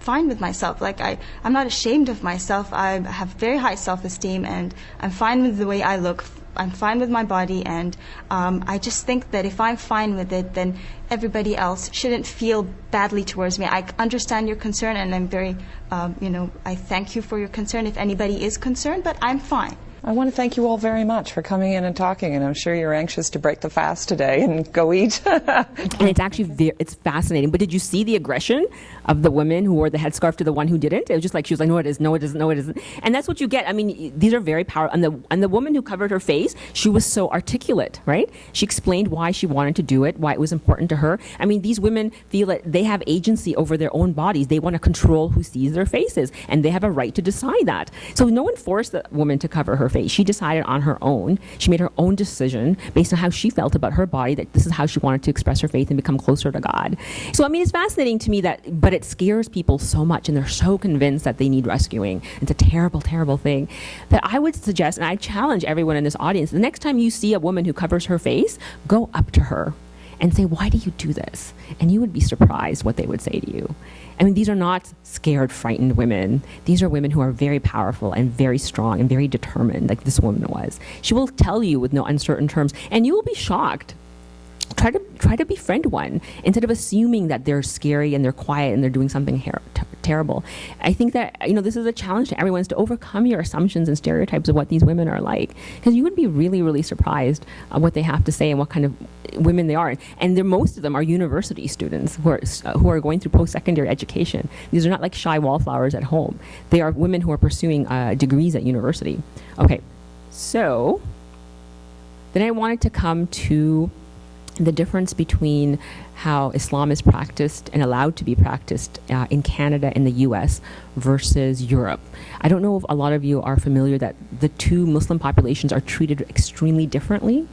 fine with myself. Like I'm not ashamed of myself. I have very high self-esteem, and I'm fine with the way I look. I'm fine with my body, and I just think that if I'm fine with it, then everybody else shouldn't feel badly towards me. I understand your concern, and I'm very, I thank you for your concern if anybody is concerned, but I'm fine. I want to thank you all very much for coming in and talking, and I'm sure you're anxious to break the fast today and go eat. And it's actually it's fascinating. But did you see the aggression of the women who wore the headscarf to the one who didn't? It was just like, she was like, no, it is, no, it isn't, no, it isn't. And that's what you get. I mean, these are very powerful. And the woman who covered her face, she was so articulate, right? She explained why she wanted to do it, why it was important to her. I mean, these women feel that they have agency over their own bodies. They want to control who sees their faces, and they have a right to decide that. So no one forced the woman to cover her face. She decided on her own. She made her own decision based on how she felt about her body, that this is how she wanted to express her faith and become closer to God. So, I mean, it's fascinating to me but it scares people so much, and they're so convinced that they need rescuing. It's a terrible, terrible thing, that I would suggest, and I challenge everyone in this audience, the next time you see a woman who covers her face, go up to her and say, why do you do this? And you would be surprised what they would say to you. I mean, these are not scared, frightened women. These are women who are very powerful and very strong and very determined, like this woman was. She will tell you with no uncertain terms, and you will be shocked. Try to befriend one instead of assuming that they're scary and they're quiet and they're doing something terrible. I think that this is a challenge to everyone, is to overcome your assumptions and stereotypes of what these women are like, because you would be really, really surprised what they have to say and what kind of women they are. And most of them are university students who are going through post-secondary education. These are not like shy wallflowers at home. They are women who are pursuing degrees at university. Okay, so then I wanted to come to the difference between how Islam is practiced and allowed to be practiced in Canada and the US versus Europe. I don't know if a lot of you are familiar that the two Muslim populations are treated extremely differently,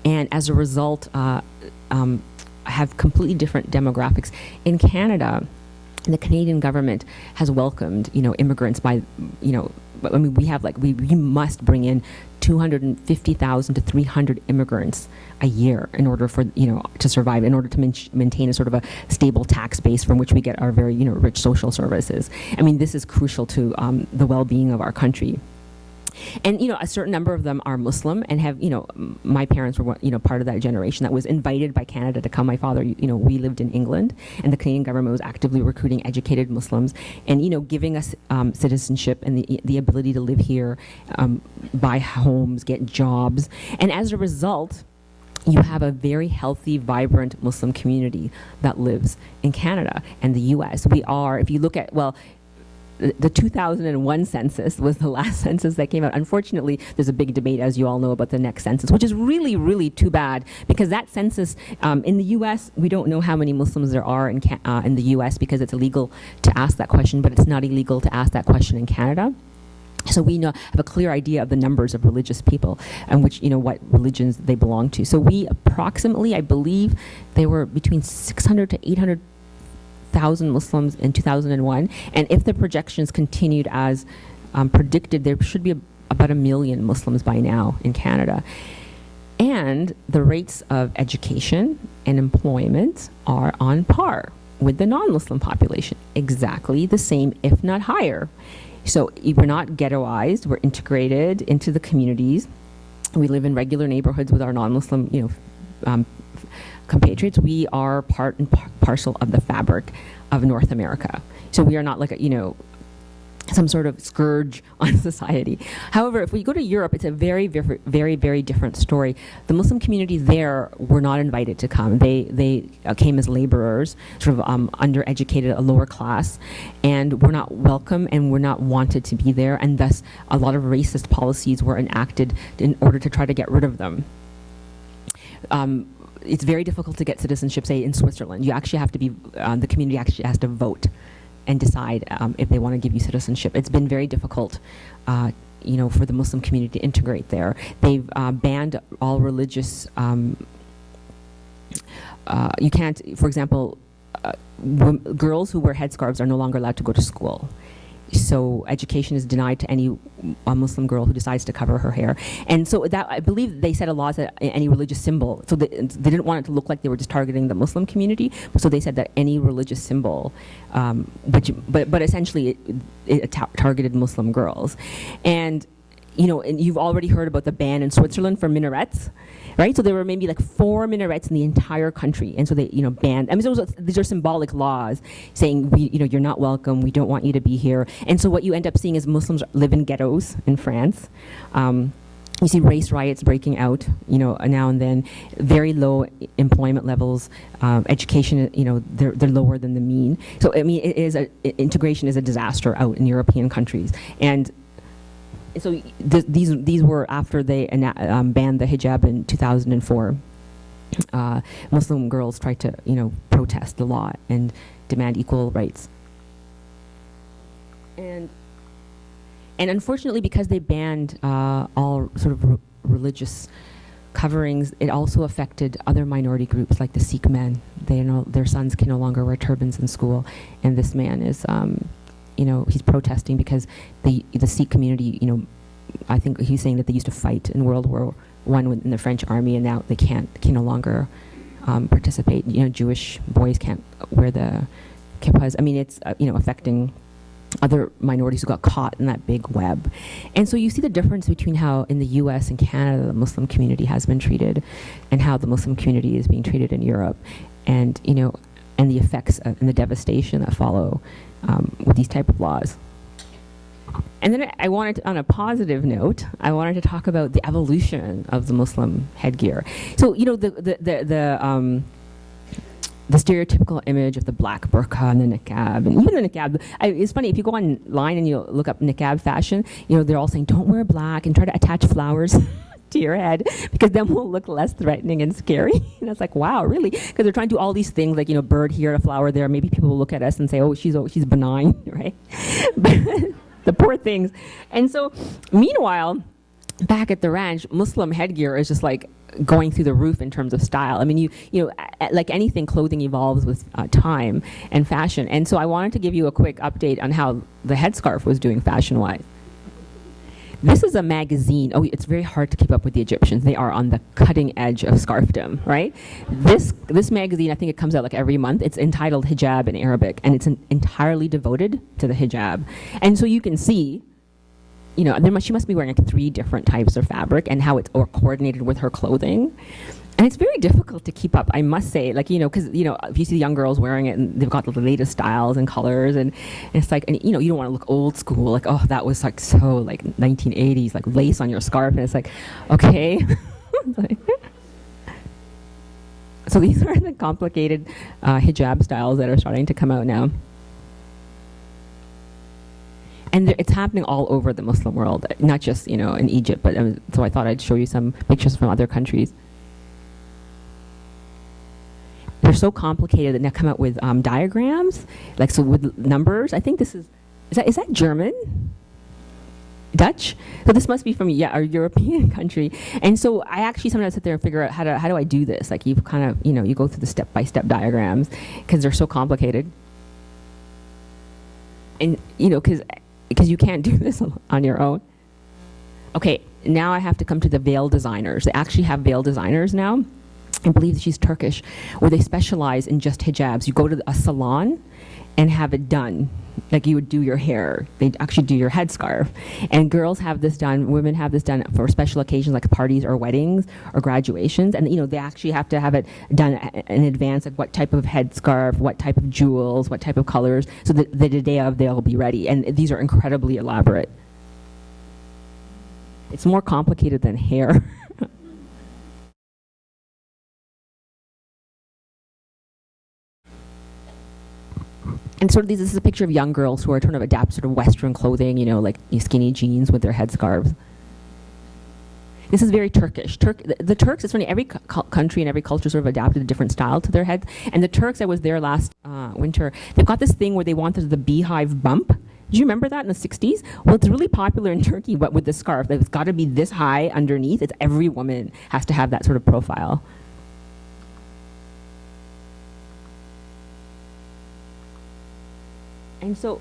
and as a result have completely different demographics. In Canada, the Canadian government has welcomed, immigrants by, I mean, we must bring in 250,000 to 300 immigrants a year in order for, to survive, in order to maintain a sort of a stable tax base from which we get our very, rich social services. I mean, this is crucial to the well-being of our country. And, a certain number of them are Muslim and have, my parents were, part of that generation that was invited by Canada to come. My father, we lived in England, and the Canadian government was actively recruiting educated Muslims and, giving us citizenship and the ability to live here, buy homes, get jobs. And as a result, you have a very healthy, vibrant Muslim community that lives in Canada and the US. We are, if you look at, the 2001 census was the last census that came out. Unfortunately, there's a big debate, as you all know, about the next census, which is really, really too bad, because that census in the U.S., we don't know how many Muslims there are in the U.S. because it's illegal to ask that question, but it's not illegal to ask that question in Canada. So we have a clear idea of the numbers of religious people and which, what religions they belong to. So we approximately, I believe, they were between 600 to 800,000 Muslims in 2001, and if the projections continued as predicted, there should be about 1 million Muslims by now in Canada. And the rates of education and employment are on par with the non-Muslim population, exactly the same, if not higher. So we're not ghettoized, we're integrated into the communities. We live in regular neighborhoods with our non-Muslim, compatriots. We are part and parcel of the fabric of North America. So we are not like some sort of scourge on society. However, if we go to Europe, it's a very, very, very, very different story. The Muslim community there were not invited to come. They came as laborers, sort of undereducated, a lower class, and were not welcome and were not wanted to be there, and thus a lot of racist policies were enacted in order to try to get rid of them. It's very difficult to get citizenship, say, in Switzerland. You actually have to be, the community actually has to vote and decide if they want to give you citizenship. It's been very difficult, for the Muslim community to integrate there. They've banned all religious, you can't, for example, girls who wear headscarves are no longer allowed to go to school. So education is denied to any Muslim girl who decides to cover her hair. And so that, I believe they set a law that any religious symbol, so they didn't want it to look like they were just targeting the Muslim community, so they said that any religious symbol, but essentially it targeted Muslim girls. And, and you've already heard about the ban in Switzerland for minarets, right? So there were maybe like 4 minarets in the entire country, and so they, banned. I mean, these are symbolic laws saying you're not welcome. We don't want you to be here. And so what you end up seeing is Muslims live in ghettos in France. You see race riots breaking out, now and then. Very low employment levels. Education, they're lower than the mean. So I mean, integration is a disaster out in European countries. And so these were after they banned the hijab in 2004. Muslim girls tried to, protest the law and demand equal rights. And unfortunately, because they banned all sort of religious coverings, it also affected other minority groups like the Sikh men. Their sons can no longer wear turbans in school, and this man is. He's protesting because the Sikh community, I think he's saying that they used to fight in World War I in the French army, and now they can no longer participate. Jewish boys can't wear the kippas. I mean, it's affecting other minorities who got caught in that big web. And so you see the difference between how in the US and Canada the Muslim community has been treated and how the Muslim community is being treated in Europe, and and the effects and the devastation that follow with these type of laws. And then I wanted to, on a positive note, I wanted to talk about the evolution of the Muslim headgear. So the stereotypical image of the black burqa and the niqab, and even the niqab. It's funny, if you go online and you look up niqab fashion, they're all saying, don't wear black and try to attach flowers to your head, because then we'll look less threatening and scary. And it's like, wow, really? Because they're trying to do all these things, like, bird here, a flower there. Maybe people will look at us and say, oh, she's benign, right? But the poor things. And so, meanwhile, back at the ranch, Muslim headgear is just like going through the roof in terms of style. I mean, you like anything, clothing evolves with time and fashion. And so I wanted to give you a quick update on how the headscarf was doing fashion-wise. This is a magazine. Oh, it's very hard to keep up with the Egyptians. They are on the cutting edge of scarfdom, right? This magazine, I think it comes out like every month. It's entitled Hijab in Arabic, and it's entirely devoted to the hijab. And so you can see, she must be wearing like 3 different types of fabric, and how it's coordinated with her clothing. And it's very difficult to keep up, I must say, like, because, if you see the young girls wearing it and they've got the latest styles and colors, and it's like, and, you don't want to look old school, like, oh, that was like so like 1980s, like lace on your scarf, and it's like, okay. So these are the complicated hijab styles that are starting to come out now. And it's happening all over the Muslim world, not just, in Egypt, but so I thought I'd show you some pictures from other countries. They're so complicated that they come out with diagrams, like, so with numbers. I think this is that German? Dutch? So this must be from, a European country. And so I actually sometimes sit there and figure out how do I do this? Like, you kind of, you go through the step-by-step diagrams, because they're so complicated. And, because you can't do this on your own. Okay, now I have to come to the veil designers. They actually have veil designers now. I believe she's Turkish, where they specialize in just hijabs. You go to a salon and have it done, like you would do your hair. They actually do your headscarf. And girls have this done, women have this done for special occasions like parties or weddings or graduations. And they actually have to have it done in advance, like what type of headscarf, what type of jewels, what type of colors, so that the day of they'll be ready. And these are incredibly elaborate. It's more complicated than hair. And sort of this is a picture of young girls who are trying to adapt sort of Western clothing, like skinny jeans with their headscarves. This is very Turkish. The Turks, it's funny, every country and every culture sort of adapted a different style to their heads. And the Turks, I was there last winter, they've got this thing where they wanted the beehive bump. Do you remember that in the 60s? Well, it's really popular in Turkey, but with the scarf. It's got to be this high underneath. It's every woman has to have that sort of profile. And so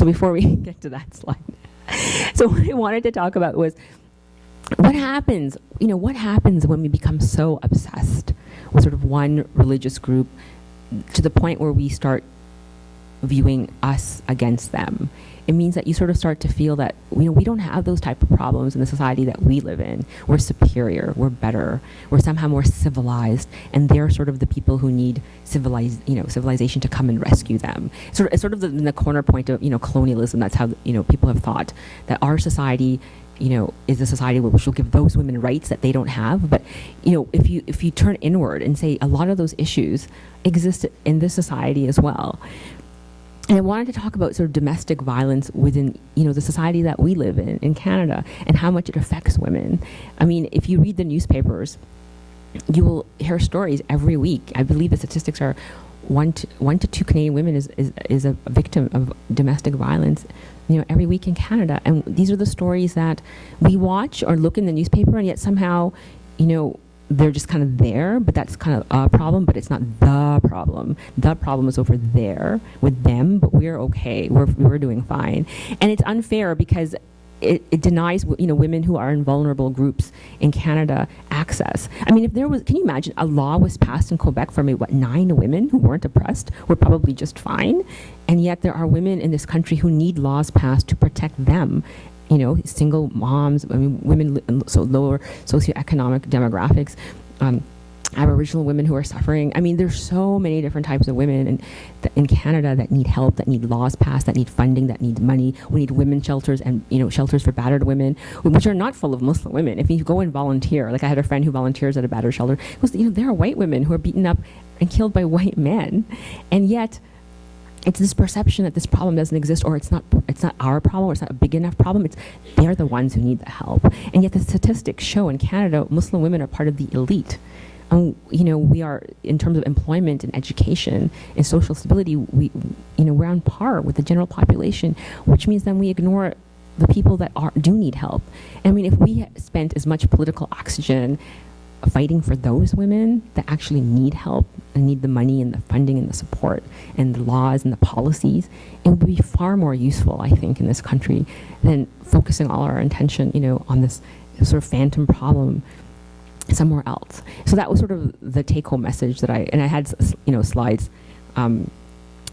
before we get to that slide, so what I wanted to talk about was what happens when we become so obsessed with sort of one religious group to the point where we start viewing us against them. It means that you sort of start to feel that we don't have those type of problems in the society that we live in. We're superior, we're better, we're somehow more civilized, and they're sort of the people who need civilization to come and rescue them. It's sort of the corner point of colonialism. That's how people have thought that our society is a society which will give those women rights that they don't have. But if you turn inward and say a lot of those issues exist in this society as well. And I wanted to talk about sort of domestic violence within, the society that we live in Canada, and how much it affects women. I mean, if you read the newspapers, you will hear stories every week. I believe the statistics are 1 to 2 Canadian women is a victim of domestic violence, every week in Canada. And these are the stories that we watch or look in the newspaper, and yet somehow, they're just kind of there, but that's kind of a problem, but it's not the problem. The problem is over there with them, but we're okay. We're doing fine. And it's unfair because it denies women who are in vulnerable groups in Canada access. I mean, can you imagine a law was passed in Quebec for 9 women who weren't oppressed were probably just fine, and yet there are women in this country who need laws passed to protect them. Single moms, women, so lower socioeconomic demographics, Aboriginal women who are suffering. I mean, there's so many different types of women in Canada that need help, that need laws passed, that need funding, that need money. We need women's shelters and, shelters for battered women, which are not full of Muslim women. If you go and volunteer, like I had a friend who volunteers at a battered shelter, there are white women who are beaten up and killed by white men. And yet, it's this perception that this problem doesn't exist, or it's not our problem, or it's not a big enough problem. They're the ones who need the help. And yet the statistics show in Canada, Muslim women are part of the elite. We are, in terms of employment and education and social stability, we're on par with the general population, which means then we ignore the people that do need help. I mean, if we spent as much political oxygen fighting for those women that actually need help and need the money and the funding and the support and the laws and the policies, it would be far more useful, I think, in this country than focusing all our attention, on this sort of phantom problem somewhere else. So that was sort of the take-home message that I had, slides.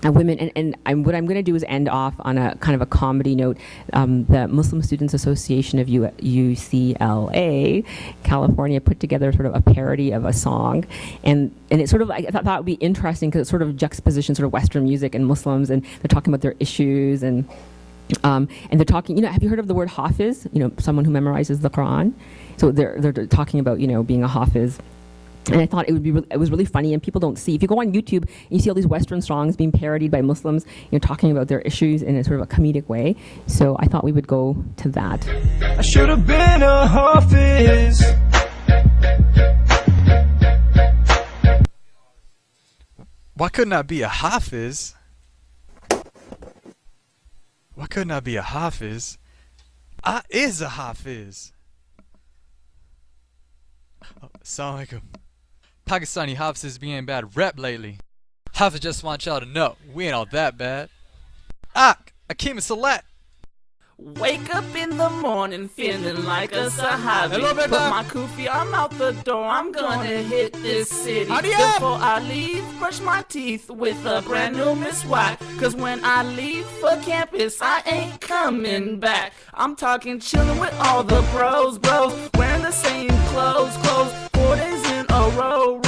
Women, and what I'm going to do is end off on a kind of a comedy note. The Muslim Students Association of UCLA, California, put together sort of a parody of a song, and it sort of, I thought it would be interesting because it sort of juxtapositions sort of Western music and Muslims, and they're talking about their issues, and they're talking, have you heard of the word hafiz? Someone who memorizes the Quran. So they're talking about, being a hafiz. And I thought it was really funny, and people don't see. If you go on YouTube, you see all these Western songs being parodied by Muslims, talking about their issues in a sort of a comedic way. So I thought we would go to that. I should have been a hafiz. Why couldn't I be a hafiz? Why couldn't I be a hafiz? I is a hafiz. Assalamu alaikum. Pakistani Hafiz being a bad rep lately. Hafiz just want y'all to know, we ain't all that bad. Akeem Salat. Wake up in the morning feeling like a Sahabi. Hello, Put my kufi, I'm out the door, I'm gonna hit this city. Hurry up! Before I leave, brush my teeth with a brand new miswak. Cause when I leave for campus, I ain't coming back. I'm talking chilling with all the bros, wearing the same clothes, 4 days in a row.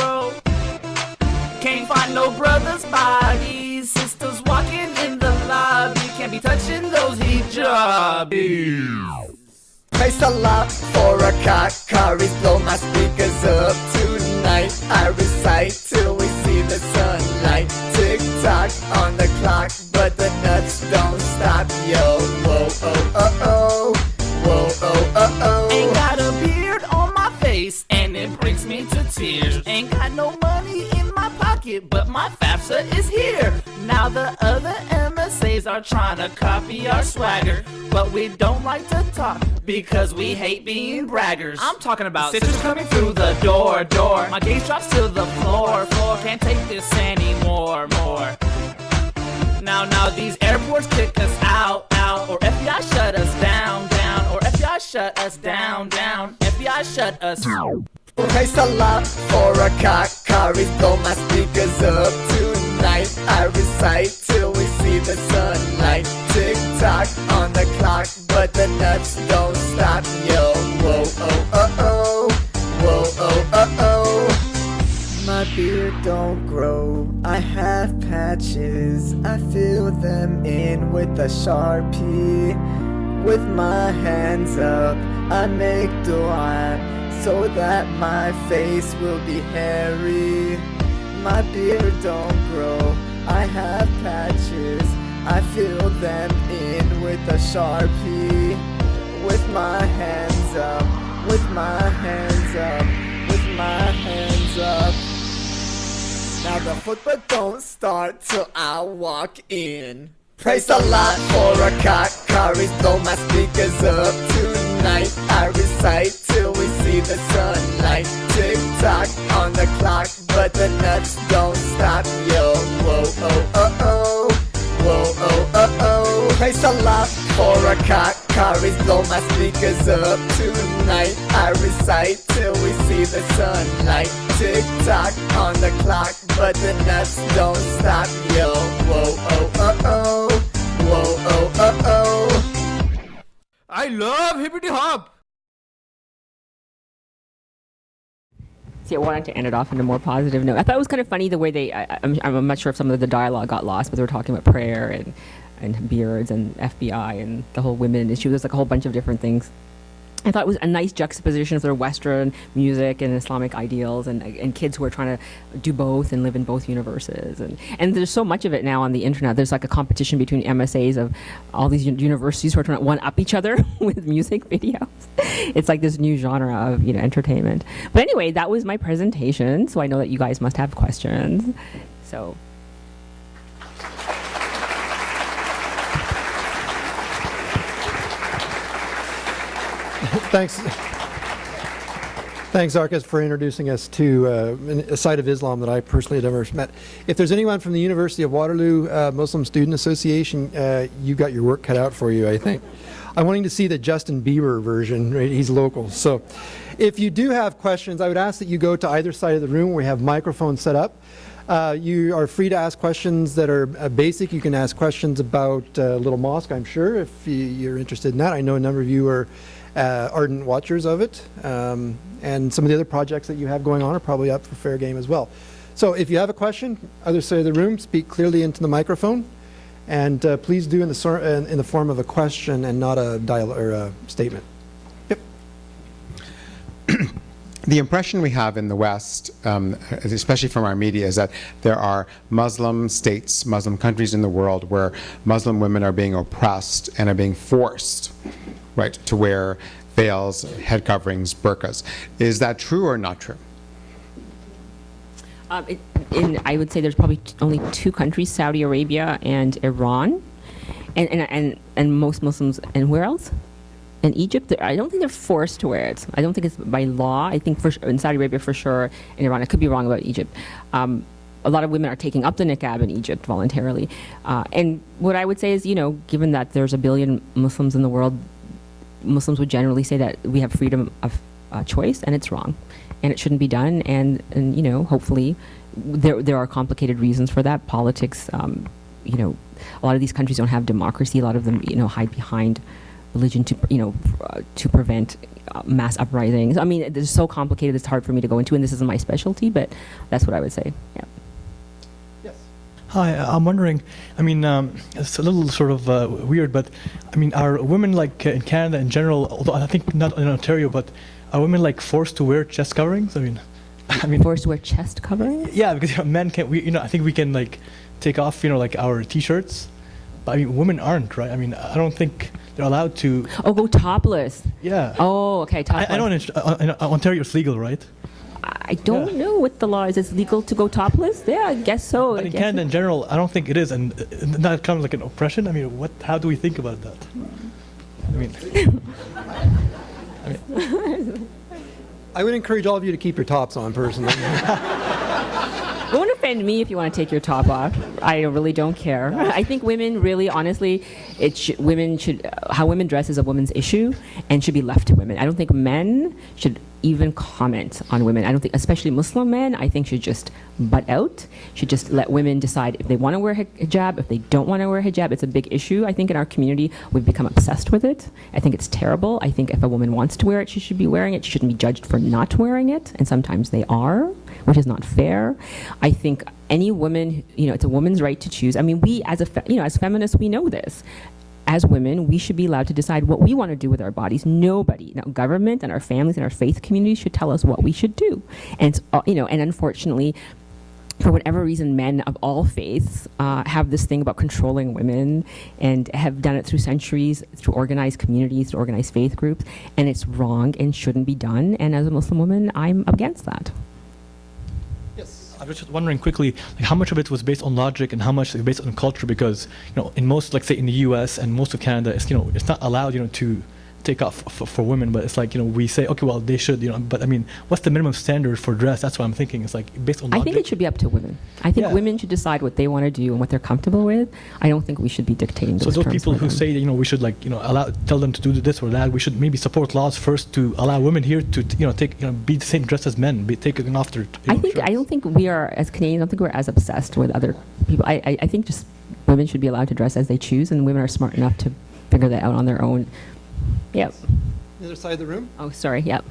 Can't find no brothers' bodies, sisters walking in the lobby, can't be touching those hijabs. Praise Allah for a Karis, blow my speakers up tonight. I recite till we see the sunlight. Tick tock on the clock, but the nuts don't stop. Yo, whoa, oh, whoa, oh. Ain't got a beard on my face, and it brings me to tears. Ain't got no money in my pocket, but my FAFSA is here. Now the other MSAs are trying to copy our swagger, but we don't like to talk because we hate being braggers. I'm talking about sisters coming through the door. My gaze drops to the floor. Can't take this anymore. Now these airports kick us out, or FBI shut us down, or FBI shut us down, FBI shut us down. Praise Allah for a Karis, blow my speakers up tonight. I recite till we see the sunlight. Tick tock on the clock, but the nuts don't stop. Yo, whoa, oh. My beard don't grow, I have patches. I fill them in with a Sharpie. With my hands up, I make dua so that my face will be hairy. My beard don't grow, I have patches. I fill them in with a Sharpie. With my hands up, with my hands up, with my hands up. Now the football don't start till I walk in. Praise Allah for a Karis, blow my speakers up tonight. I recite till we see the sunlight. Tick tock on the clock, but the nuts don't stop. Yo, whoa, oh. Praise Allah for a Karis, blow my speakers up tonight. I recite till we see the sunlight. Tick tock on the clock, but the nuts don't stop. Yo, whoa, oh. I love hippity hop. See, I wanted to end it off on a more positive note. I thought it was kind of funny the way I'm not sure if some of the dialogue got lost, but they were talking about prayer and beards and FBI and the whole women issue. There's like a whole bunch of different things. I thought it was a nice juxtaposition of their Western music and Islamic ideals, and kids who are trying to do both and live in both universes. And there's so much of it now on the internet. There's like a competition between MSAs of all these universities who are trying to one-up each other with music videos. It's like this new genre of entertainment. But anyway, that was my presentation, so I know that you guys must have questions. So. Thanks, Zarqa, for introducing us to a side of Islam that I personally had never met. If there's anyone from the University of Waterloo Muslim Student Association, you've got your work cut out for you, I think. I'm wanting to see the Justin Bieber version. Right? He's local. So if you do have questions, I would ask that you go to either side of the room. We have microphones set up. You are free to ask questions that are basic. You can ask questions about Little Mosque, I'm sure, if you're interested in that. I know a number of you are ardent watchers of it, and some of the other projects that you have going on are probably up for fair game as well. So if you have a question, other side of the room, speak clearly into the microphone, and please do in the form of a question and not a statement. Yep. The impression we have in the West, especially from our media, is that there are Muslim states, Muslim countries in the world where Muslim women are being oppressed and are being forced, right, to wear veils, head coverings, burqas. Is that true or not true? I would say there's probably only two countries, Saudi Arabia and Iran, and most Muslims. And where else? In Egypt, I don't think they're forced to wear it. I don't think it's by law. I think in Saudi Arabia for sure, in Iran, I could be wrong about Egypt. A lot of women are taking up the niqab in Egypt voluntarily. And what I would say is, given that there's 1 billion Muslims in the world, Muslims would generally say that we have freedom of choice, and it's wrong. And it shouldn't be done. And hopefully there are complicated reasons for that. Politics, a lot of these countries don't have democracy. A lot of them, hide behind religion to prevent mass uprisings. I mean, it's so complicated, it's hard for me to go into, and this isn't my specialty, but that's what I would say. Yeah. Yes. Hi, I'm wondering, it's a little sort of weird, but are women like in Canada in general, although I think not in Ontario, but are women like forced to wear chest coverings? Forced to wear chest coverings? Yeah, because men can't. I think we can like take off, like our T-shirts, but women aren't, right? I don't think they're allowed to. Oh, go topless. Yeah. Oh, okay, topless. I don't. In Ontario, it's legal, right? I don't know what the law is. It's legal to go topless? Yeah, I guess so. But in Canada in general, I don't think it is, and that comes like an oppression. How do we think about that? I would encourage all of you to keep your tops on, personally. It won't offend me if you want to take your top off. I really don't care. I think women really, honestly, how women dress is a woman's issue and should be left to women. I don't think men should even comment on women. I don't think, especially Muslim men, I think should just butt out, should just let women decide if they want to wear hijab, if they don't want to wear hijab. It's a big issue. I think in our community, we've become obsessed with it. I think it's terrible. I think if a woman wants to wear it, she should be wearing it. She shouldn't be judged for not wearing it, and sometimes they are, which is not fair. I think any woman, it's a woman's right to choose. We as as feminists, we know this. As women, we should be allowed to decide what we want to do with our bodies. Nobody, government and our families and our faith communities should tell us what we should do. And and unfortunately, for whatever reason, men of all faiths have this thing about controlling women, and have done it through centuries, through organized communities, through organized faith groups, and it's wrong and shouldn't be done. And as a Muslim woman, I'm against that. I was just wondering quickly, how much of it was based on logic and how much is based on culture? Because in most, say in the U.S. and most of Canada, it's not allowed, to take off for women. But it's like we say, okay, well they should, But what's the minimum standard for dress? That's what I'm thinking. It's like based on logic. I think it should be up to women. I think women should decide what they want to do and what they're comfortable with. I don't think we should be dictating those So those terms people who them. say we should tell them to do this or that, we should maybe support laws first to allow women here to take be the same dress as men, be taking off their. I don't think we are, as Canadians, I don't think we're as obsessed with other people. I think just women should be allowed to dress as they choose, and women are smart enough to figure that out on their own. Yep. The other side of the room? Oh, sorry. Yep.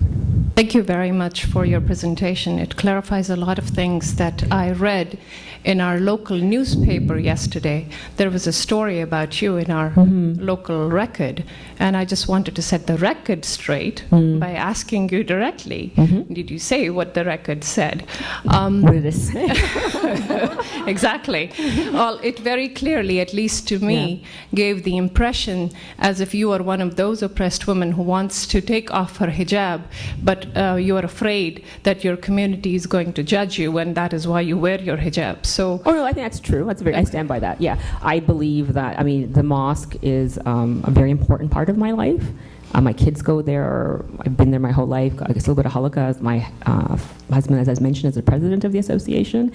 Thank you very much for your presentation. It clarifies a lot of things that I read in our local newspaper yesterday. There was a story about you in our local record, and I just wanted to set the record straight by asking you directly. Did you say what the record said? What did it say? Exactly. Well, it very clearly, at least to me, gave the impression as if you are one of those oppressed women who wants to take off her hijab, but you are afraid that your community is going to judge you, and that is why you wear your hijab. So, oh no, I think that's true. I stand by that. Yeah, I believe that. I mean, the mosque is a very important part of my life. My kids go there. I've been there my whole life. I still go to Halakha. My husband, as I mentioned, is the president of the association,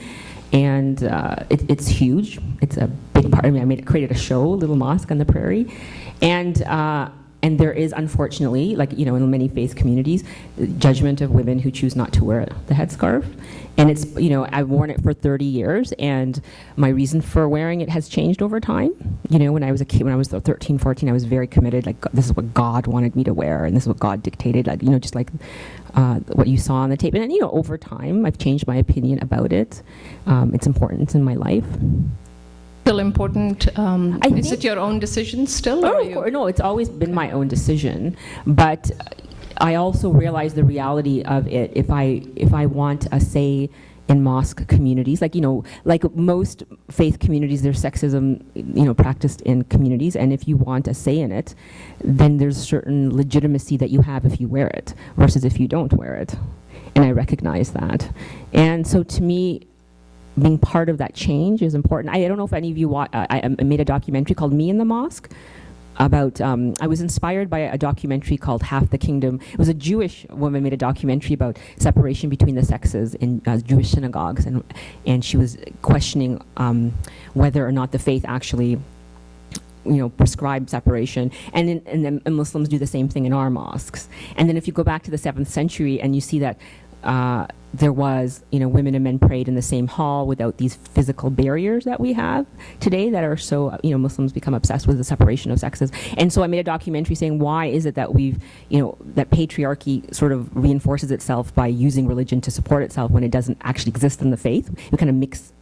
and it's huge. It's a big part. I mean, I created a show, Little Mosque on the Prairie, and there is, unfortunately, like, you know, in many faith communities, judgment of women who choose not to wear the headscarf. And it's, you know, I've worn it for 30 years, and my reason for wearing it has changed over time. You know, when I was a kid, when I was 13, 14, I was very committed, like, this is what God wanted me to wear, and this is what God dictated, like, you know, just like what you saw on the tape. And, you know, over time, I've changed my opinion about it. It's important in my life. Still important? Is it your own decision still? No, it's always been my own decision, but I also realize the reality of it. If I want a say in mosque communities, like, you know, like most faith communities, there's sexism, you know, practiced in communities, and if you want a say in it, then there's a certain legitimacy that you have if you wear it versus if you don't wear it, and I recognize that. And so to me, being part of that change is important. I don't know if any of you I made a documentary called Me in the Mosque about, I was inspired by a documentary called Half the Kingdom. It was a Jewish woman made a documentary about separation between the sexes in Jewish synagogues, and she was questioning whether or not the faith actually, you know, prescribe separation, and then Muslims do the same thing in our mosques. And then if you go back to the 7th century and you see that there was, you know, women and men prayed in the same hall without these physical barriers that we have today that are so, you know, Muslims become obsessed with the separation of sexes. And so I made a documentary saying, why is it that we've, you know, that patriarchy sort of reinforces itself by using religion to support itself when it doesn't actually exist in the faith? We kind of mix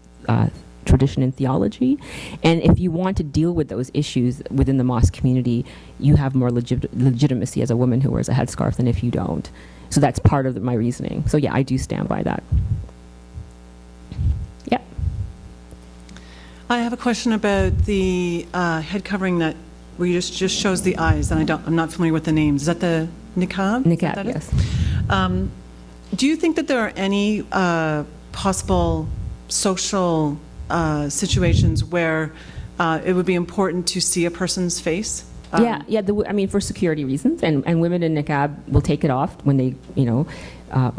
tradition and theology. And if you want to deal with those issues within the mosque community, you have more legitimacy as a woman who wears a headscarf than if you don't. So that's part of my reasoning. So yeah, I do stand by that. Yeah. I have a question about the head covering that where you just shows the eyes, and I'm not familiar with the names. Is that the niqab? Niqab, yes. Do you think that there are any possible social situations where it would be important to see a person's face? Yeah. I mean, for security reasons, and women in niqab will take it off when they, you know,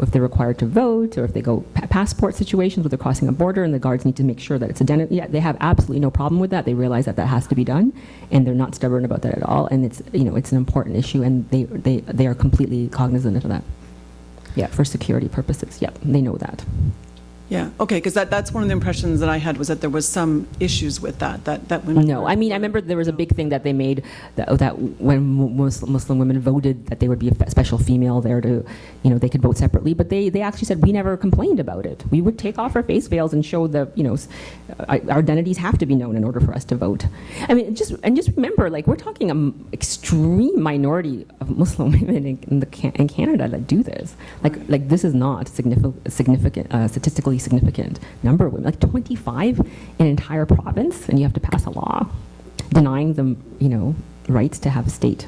if they're required to vote, or if they go passport situations where they're crossing a border and the guards need to make sure that it's identical. Yeah, they have absolutely no problem with that. They realize that that has to be done, and they're not stubborn about that at all. And it's, you know, it's an important issue, and they are completely cognizant of that. Yeah, for security purposes. Yeah, they know that. Yeah, okay, because that's one of the impressions that I had, was that there was some issues with that women... No, I mean, I remember there was a big thing that they made that when Muslim women voted, that they would be a special female there to, you know, they could vote separately, but they actually said we never complained about it. We would take off our face veils and show the, you know, our identities have to be known in order for us to vote. I mean, just remember, like, we're talking an extreme minority of Muslim women in Canada that do this. Like this is not significant, statistically significant number of women, like 25 in an entire province, and you have to pass a law denying them, you know, rights to have state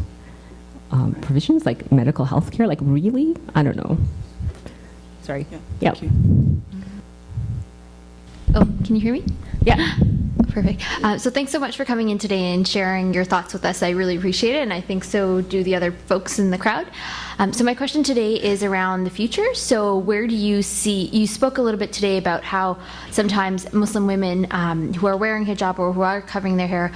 provisions like medical health care. Like, really? I don't know. Sorry. Yeah. Thank you. Oh, can you hear me? Yeah. Perfect. So thanks so much for coming in today and sharing your thoughts with us. I really appreciate it, and I think so do the other folks in the crowd. So my question today is around the future. So where do you see, you spoke a little bit today about how sometimes Muslim women who are wearing hijab or who are covering their hair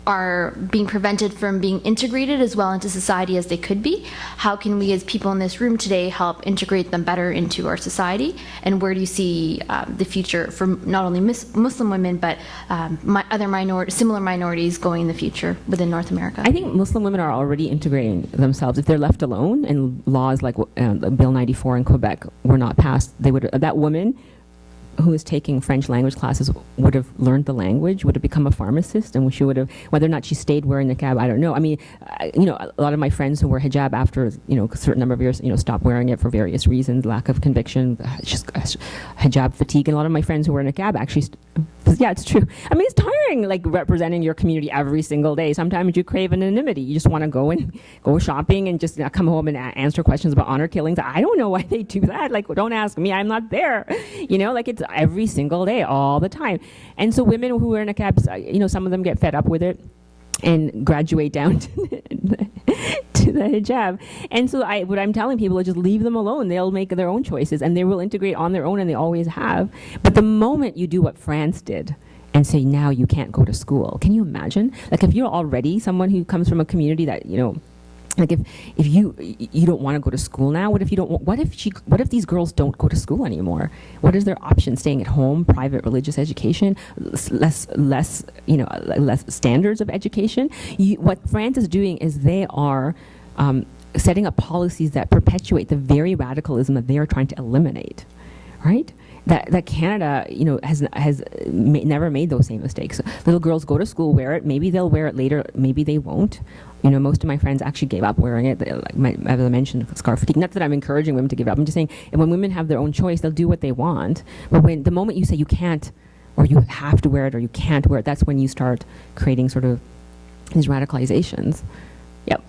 are being prevented from being integrated as well into society as they could be? How can we as people in this room today help integrate them better into our society? And where do you see the future for not only Muslim women, but other similar minorities going in the future within North America? I think Muslim women are already integrating themselves. If they're left alone and laws like Bill 94 in Quebec were not passed, that woman who is taking French language classes would have learned the language, would have become a pharmacist, and she would have, whether or not she stayed wearing niqab, I don't know. I mean, a lot of my friends who wear hijab after, a certain number of years, stopped wearing it for various reasons, lack of conviction, just hijab fatigue, and a lot of my friends who wear niqab actually, yeah, it's true. I mean, it's tiring, like, representing your community every single day. Sometimes you crave anonymity. You just want to go shopping and just come home and answer questions about honor killings. I don't know why they do that. Like, don't ask me. I'm not there. It's every single day, all the time. And so women who wear niqabs, some of them get fed up with it and graduate down to the hijab. And so what I'm telling people is just leave them alone. They'll make their own choices and they will integrate on their own, and they always have. But the moment you do what France did and say, now you can't go to school, can you imagine? Like, if you're already someone who comes from a community that, like if you don't want to go to school now, what if these girls don't go to school anymore? What is their option? Staying at home, private religious education, less standards of education? What France is doing is they are setting up policies that perpetuate the very radicalism that they are trying to eliminate, right? That Canada, has never made those same mistakes. Little girls go to school, wear it. Maybe they'll wear it later. Maybe they won't. Most of my friends actually gave up wearing it. As I mentioned, scarf fatigue. Not that I'm encouraging women to give up. I'm just saying, when women have their own choice, they'll do what they want. But the moment you say you can't, or you have to wear it, or you can't wear it, that's when you start creating sort of these radicalizations. Yep.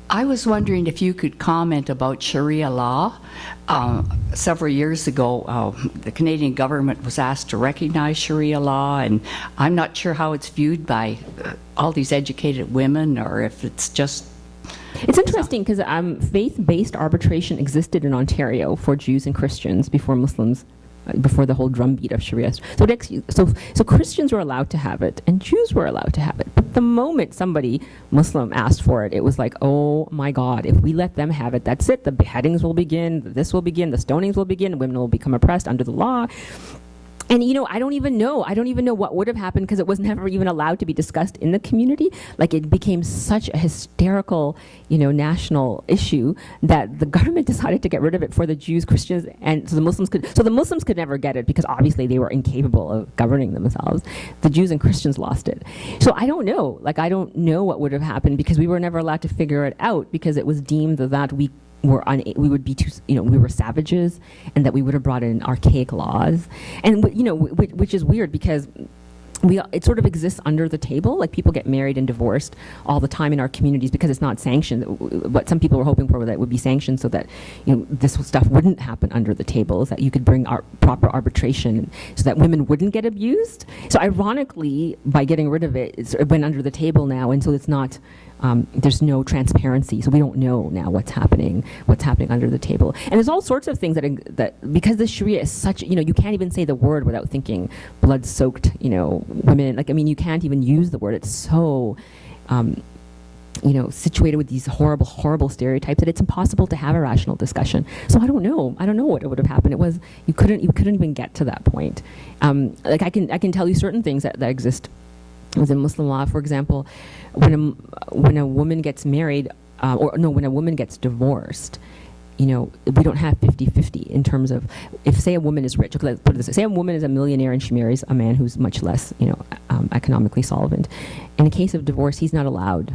I was wondering if you could comment about Sharia law. Several years ago, the Canadian government was asked to recognize Sharia law, and I'm not sure how it's viewed by all these educated women, or if it's just... It's interesting because faith-based arbitration existed in Ontario for Jews and Christians before Muslims, before the whole drumbeat of Sharia. So Christians were allowed to have it, and Jews were allowed to have it. But the moment somebody, Muslim, asked for it, it was like, oh my God, if we let them have it, that's it. The beheadings will begin, this will begin, the stonings will begin, women will become oppressed under the law. And I don't even know what would have happened, because it was never even allowed to be discussed in the community. Like, it became such a hysterical, national issue that the government decided to get rid of it for the Jews, Christians, and so the Muslims could never get it, because obviously they were incapable of governing themselves. The Jews and Christians lost it. So I don't know. Like, I don't know what would have happened, because we were never allowed to figure it out, because it was deemed that we would be too, we were savages, and that we would have brought in archaic laws, and which is weird, because it sort of exists under the table. Like, people get married and divorced all the time in our communities because it's not sanctioned. What some people were hoping for, that it would be sanctioned so that this stuff wouldn't happen under the table, is that you could bring proper arbitration so that women wouldn't get abused. So ironically, by getting rid of it, it went under the table now, and so it's not. There's no transparency, so we don't know now what's happening under the table. And there's all sorts of things that because the Sharia is such, you can't even say the word without thinking blood-soaked, women. Like, I mean, you can't even use the word. It's so, situated with these horrible, horrible stereotypes that it's impossible to have a rational discussion. So I don't know what it would have happened. It was, you couldn't even get to that point. Like, I can tell you certain things that exist within Muslim law. For example, when a woman gets married, when a woman gets divorced, we don't have 50-50 in terms of, if, say, a woman is rich. Okay, let's put it this way. Say a woman is a millionaire and she marries a man who's much less, economically solvent. In a case of divorce, he's not allowed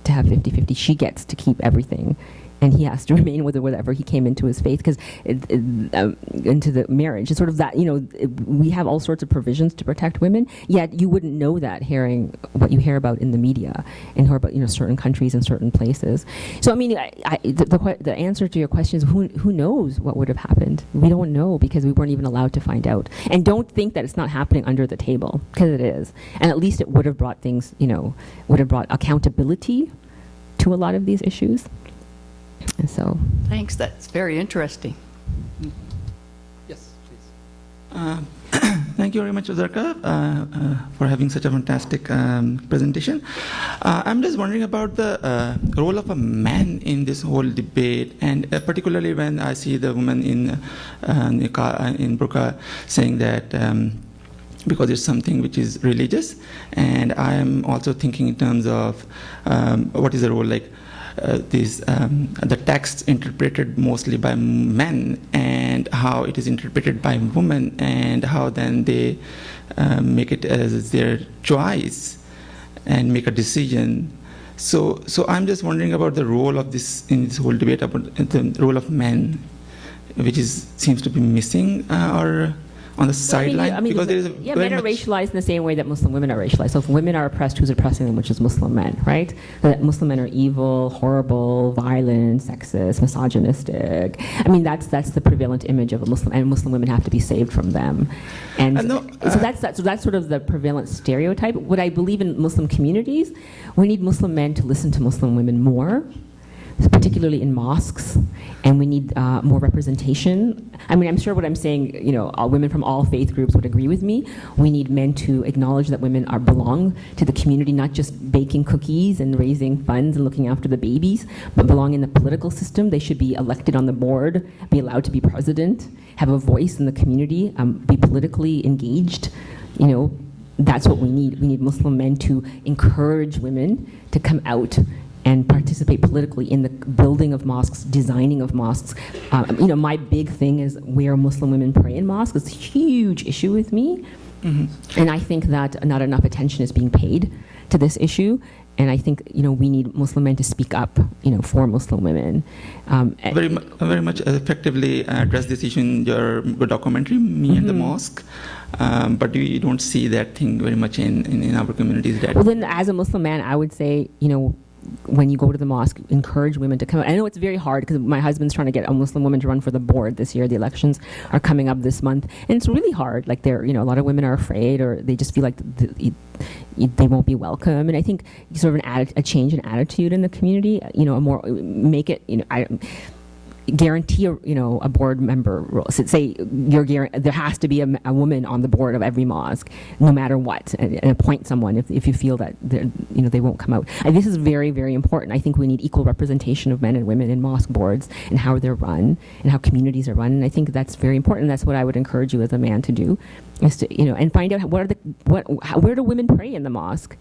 to have 50-50. She gets to keep everything, and he has to remain with whatever he came into his faith, because into the marriage. It's sort of that, we have all sorts of provisions to protect women, yet you wouldn't know that hearing what you hear about in the media and hear about, certain countries and certain places. So, I mean, the answer to your question is, who knows what would have happened? We don't know, because we weren't even allowed to find out. And don't think that it's not happening under the table, because it is. And at least it would have brought things, would have brought accountability to a lot of these issues. And so, thanks. That's very interesting. Yes, please. Thank you very much, Zarqa, for having such a fantastic presentation. I'm just wondering about the role of a man in this whole debate, and particularly when I see the woman in burqa saying that because it's something which is religious, and I am also thinking in terms of what is the role, like the text interpreted mostly by men and how it is interpreted by women, and how then they make it as their choice and make a decision. So I'm just wondering about the role of this in this whole debate about the role of men, which seems to be missing or on the sideline, because there is a men are racialized in the same way that Muslim women are racialized. So if women are oppressed, who's oppressing them? Which is Muslim men, right? That Muslim men are evil, horrible, violent, sexist, misogynistic. I mean, that's the prevalent image of a Muslim, and Muslim women have to be saved from them. And so that's sort of the prevalent stereotype. What I believe in Muslim communities, we need Muslim men to listen to Muslim women more, particularly in mosques, and we need more representation. I mean, I'm sure what I'm saying, women from all faith groups would agree with me. We need men to acknowledge that women belong to the community, not just baking cookies and raising funds and looking after the babies, but belong in the political system. They should be elected on the board, be allowed to be president, have a voice in the community, be politically engaged. That's what we need. We need Muslim men to encourage women to come out and participate politically in the building of mosques, designing of mosques. My big thing is where Muslim women pray in mosques. It's a huge issue with me. Mm-hmm. And I think that not enough attention is being paid to this issue. And I think, we need Muslim men to speak up, for Muslim women. Very much effectively address this issue in your documentary, Me and the Mosque. But you don't see that thing very much in our communities. Well, then as a Muslim man, I would say, when you go to the mosque, encourage women to come out. I know it's very hard because my husband's trying to get a Muslim woman to run for the board this year. The elections are coming up this month, and it's really hard. Like a lot of women are afraid, or they just feel like they won't be welcome. And I think sort of a change in attitude in the community, guarantee a board member role. So say there has to be a woman on the board of every mosque, no matter what, and appoint someone if you feel that they won't come out. And this is very, very important. I think we need equal representation of men and women in mosque boards and how they're run and how communities are run. And I think that's very important. That's what I would encourage you as a man to do, is to and find out where do women pray in the mosque.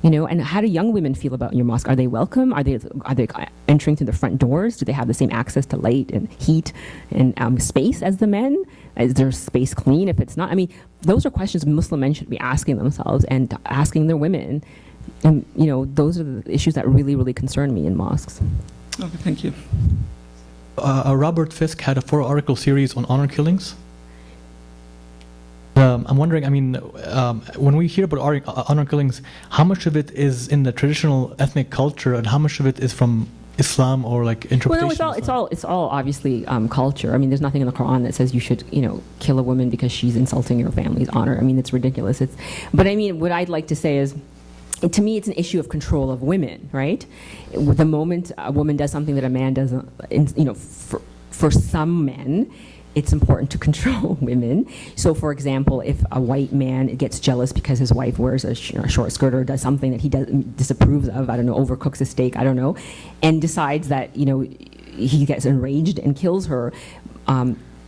And how do young women feel about your mosque? Are they welcome? Are they entering through the front doors? Do they have the same access to light and heat and space as the men? Is their space clean? If it's not, I mean, those are questions Muslim men should be asking themselves and asking their women. And those are the issues that really, really concern me in mosques. Okay, thank you. Robert Fisk had a 4-article series on honor killings. I'm wondering, when we hear about honor killings, how much of it is in the traditional ethnic culture, and how much of it is from Islam or interpretation? Well, no, it's all obviously culture. I mean, there's nothing in the Quran that says you should, kill a woman because she's insulting your family's honor. I mean, it's ridiculous. But what I'd like to say is, to me, it's an issue of control of women, right? The moment a woman does something that a man doesn't, for some men, it's important to control women. So, for example, if a white man gets jealous because his wife wears a short skirt or does something that he disapproves of, overcooks a steak, and decides that, he gets enraged and kills her,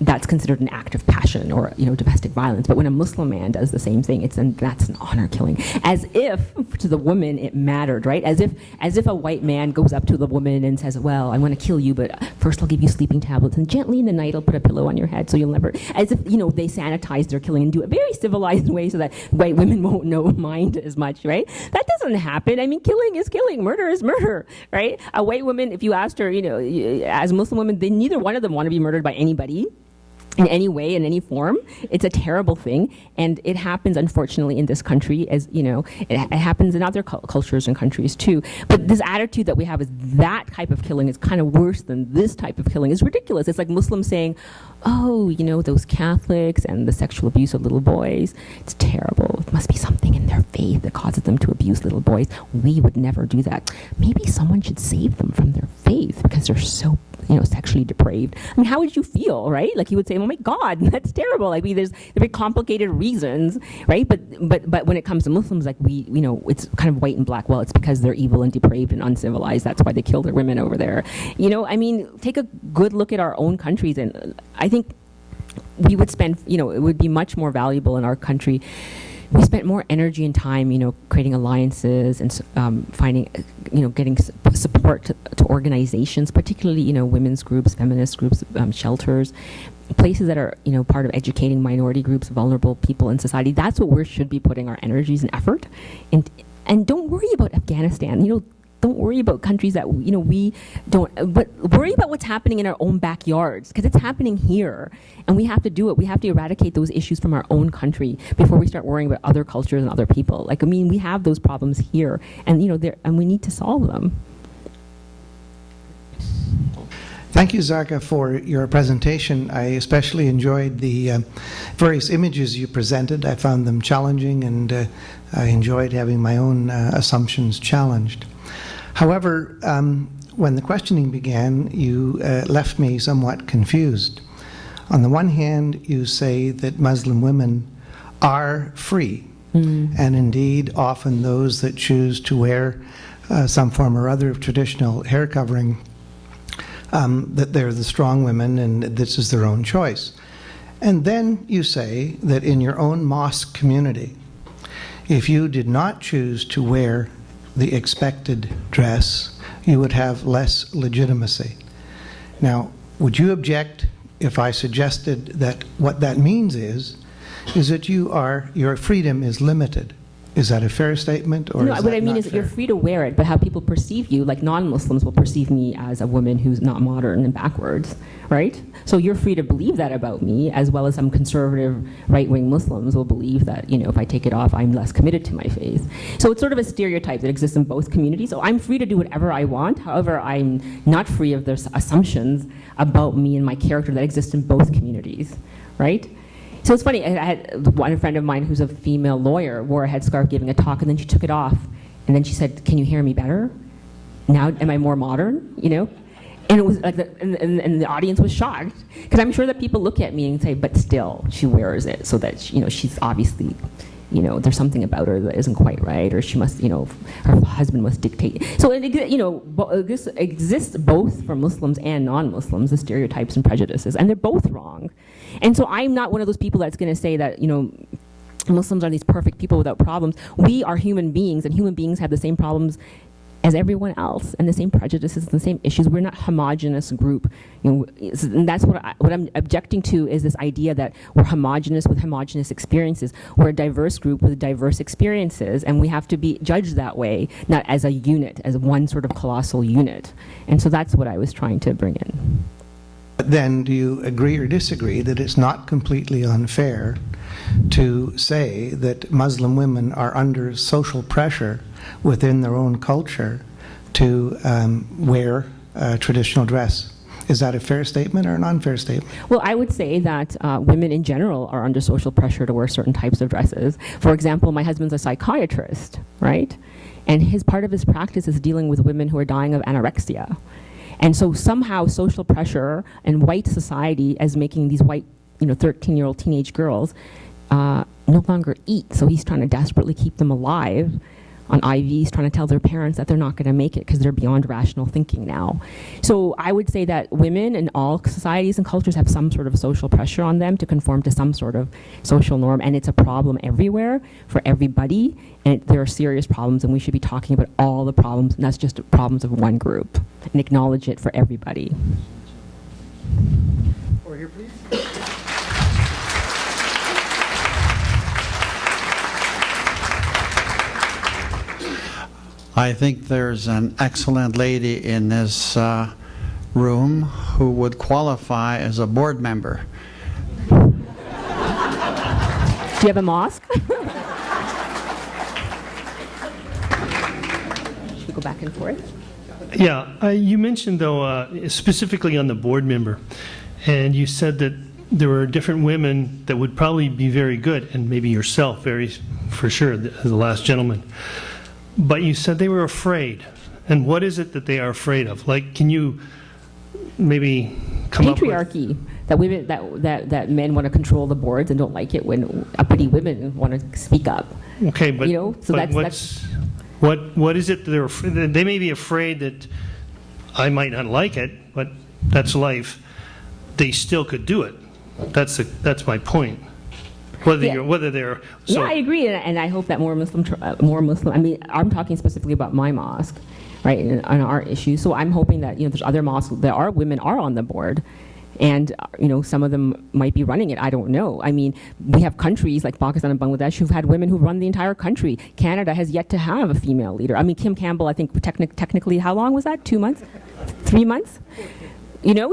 that's considered an act of passion or domestic violence. But when a Muslim man does the same thing, that's an honor killing. As if to the woman it mattered, right? As if a white man goes up to the woman and says, "Well, I want to kill you, but first I'll give you sleeping tablets, and gently in the night I'll put a pillow on your head so you'll never." As if they sanitize their killing and do it very civilized way so that white women won't mind as much, right? That doesn't happen. I mean, killing is killing, murder is murder, right? A white woman, if you asked her, as Muslim women, neither one of them want to be murdered by anybody. In any way, in any form. It's a terrible thing, and it happens, unfortunately, in this country, as it happens in other cultures and countries too. But this attitude that we have is that type of killing is kind of worse than this type of killing is ridiculous. It's like Muslims saying, "Oh, those Catholics and the sexual abuse of little boys, it's terrible. It must be something in their faith that causes them to abuse little boys. We would never do that." Maybe someone should save them from their faith because they're so sexually depraved. I mean, how would you feel, right? Like, you would say, oh my God, that's terrible. I mean, there's very complicated reasons, right? But when it comes to Muslims, like, it's kind of white and black. Well, it's because they're evil and depraved and uncivilized. That's why they kill their women over there. I mean, take a good look at our own countries, and I think we would spend, it would be much more valuable in our country. We spent more energy and time, creating alliances and finding, getting support to organizations, particularly, women's groups, feminist groups, shelters, places that are, part of educating minority groups, vulnerable people in society. That's what we should be putting our energies and effort. And don't worry about Afghanistan. Don't worry about countries that, we don't, but worry about what's happening in our own backyards, because it's happening here, and we have to do it. We have to eradicate those issues from our own country before we start worrying about other cultures and other people. Like, I mean, we have those problems here, and, and we need to solve them. Thank you, Zarqa, for your presentation. I especially enjoyed the various images you presented. I found them challenging, and I enjoyed having my own assumptions challenged. However, when the questioning began, you left me somewhat confused. On the one hand, you say that Muslim women are free, and indeed often those that choose to wear some form or other of traditional hair covering, that they're the strong women and this is their own choice. And then you say that in your own mosque community, if you did not choose to wear the expected dress, you would have less legitimacy. Now, would you object if I suggested that what that means is that your freedom is limited? Is that a fair statement, or no? is What that I mean not is, fair? you're free to wear it, but how people perceive you, like non-Muslims will perceive me as a woman who's not modern and backwards, right? So you're free to believe that about me, as well as some conservative right-wing Muslims will believe that, if I take it off, I'm less committed to my faith. So it's sort of a stereotype that exists in both communities. So I'm free to do whatever I want. However, I'm not free of those assumptions about me and my character that exist in both communities, right? So it's funny, I had one friend of mine who's a female lawyer wore a headscarf giving a talk, and then she took it off, and then she said, "Can you hear me better? Now, am I more modern?" And it was like, and the audience was shocked, because I'm sure that people look at me and say, "But still, she wears it so that she's obviously, there's something about her that isn't quite right, or she must, her husband must dictate." So this exists both for Muslims and non-Muslims, the stereotypes and prejudices, and they're both wrong. And so I'm not one of those people that's going to say that, Muslims are these perfect people without problems. We are human beings, and human beings have the same problems as everyone else, and the same prejudices and the same issues. We're not a homogenous group. And that's what I'm objecting to, is this idea that we're homogenous with homogenous experiences. We're a diverse group with diverse experiences, and we have to be judged that way, not as a unit, as one sort of colossal unit. And so that's what I was trying to bring in. But then, do you agree or disagree that it's not completely unfair to say that Muslim women are under social pressure within their own culture to wear traditional dress? Is that a fair statement or an unfair statement? Well, I would say that women in general are under social pressure to wear certain types of dresses. For example, my husband's a psychiatrist, right? And part of his practice is dealing with women who are dying of anorexia. And so somehow social pressure and white society as making these white, 13-year-old teenage girls no longer eat. So he's trying to desperately keep them alive on IVs, trying to tell their parents that they're not going to make it because they're beyond rational thinking now. So I would say that women in all societies and cultures have some sort of social pressure on them to conform to some sort of social norm, and it's a problem everywhere for everybody, and there are serious problems, and we should be talking about all the problems, and that's just problems of one group, and acknowledge it for everybody. Over here, please. I think there's an excellent lady in this room who would qualify as a board member. Do you have a mosque? Should we go back and forth? Yeah, you mentioned, though, specifically on the board member, and you said that there were different women that would probably be very good, and maybe yourself, for sure, the last gentleman. But you said they were afraid. And what is it that they are afraid of? Like, can you maybe come up with? Patriarchy, that women, that men want to control the boards and don't like it when uppity women want to speak up. Okay, but, You know, so but that's- what is it they may be afraid that I might not like it, but that's life. They still could do it. That's my point. Whether they're so. Yeah, I agree, and I hope that more Muslim. I mean, I'm talking specifically about my mosque, right, and on our issue. So I'm hoping that there's other mosques that women are on the board, and some of them might be running it. I don't know. I mean, we have countries like Pakistan and Bangladesh who've had women who run the entire country. Canada has yet to have a female leader. I mean, Kim Campbell, I think technically, how long was that? 2 months, 3 months.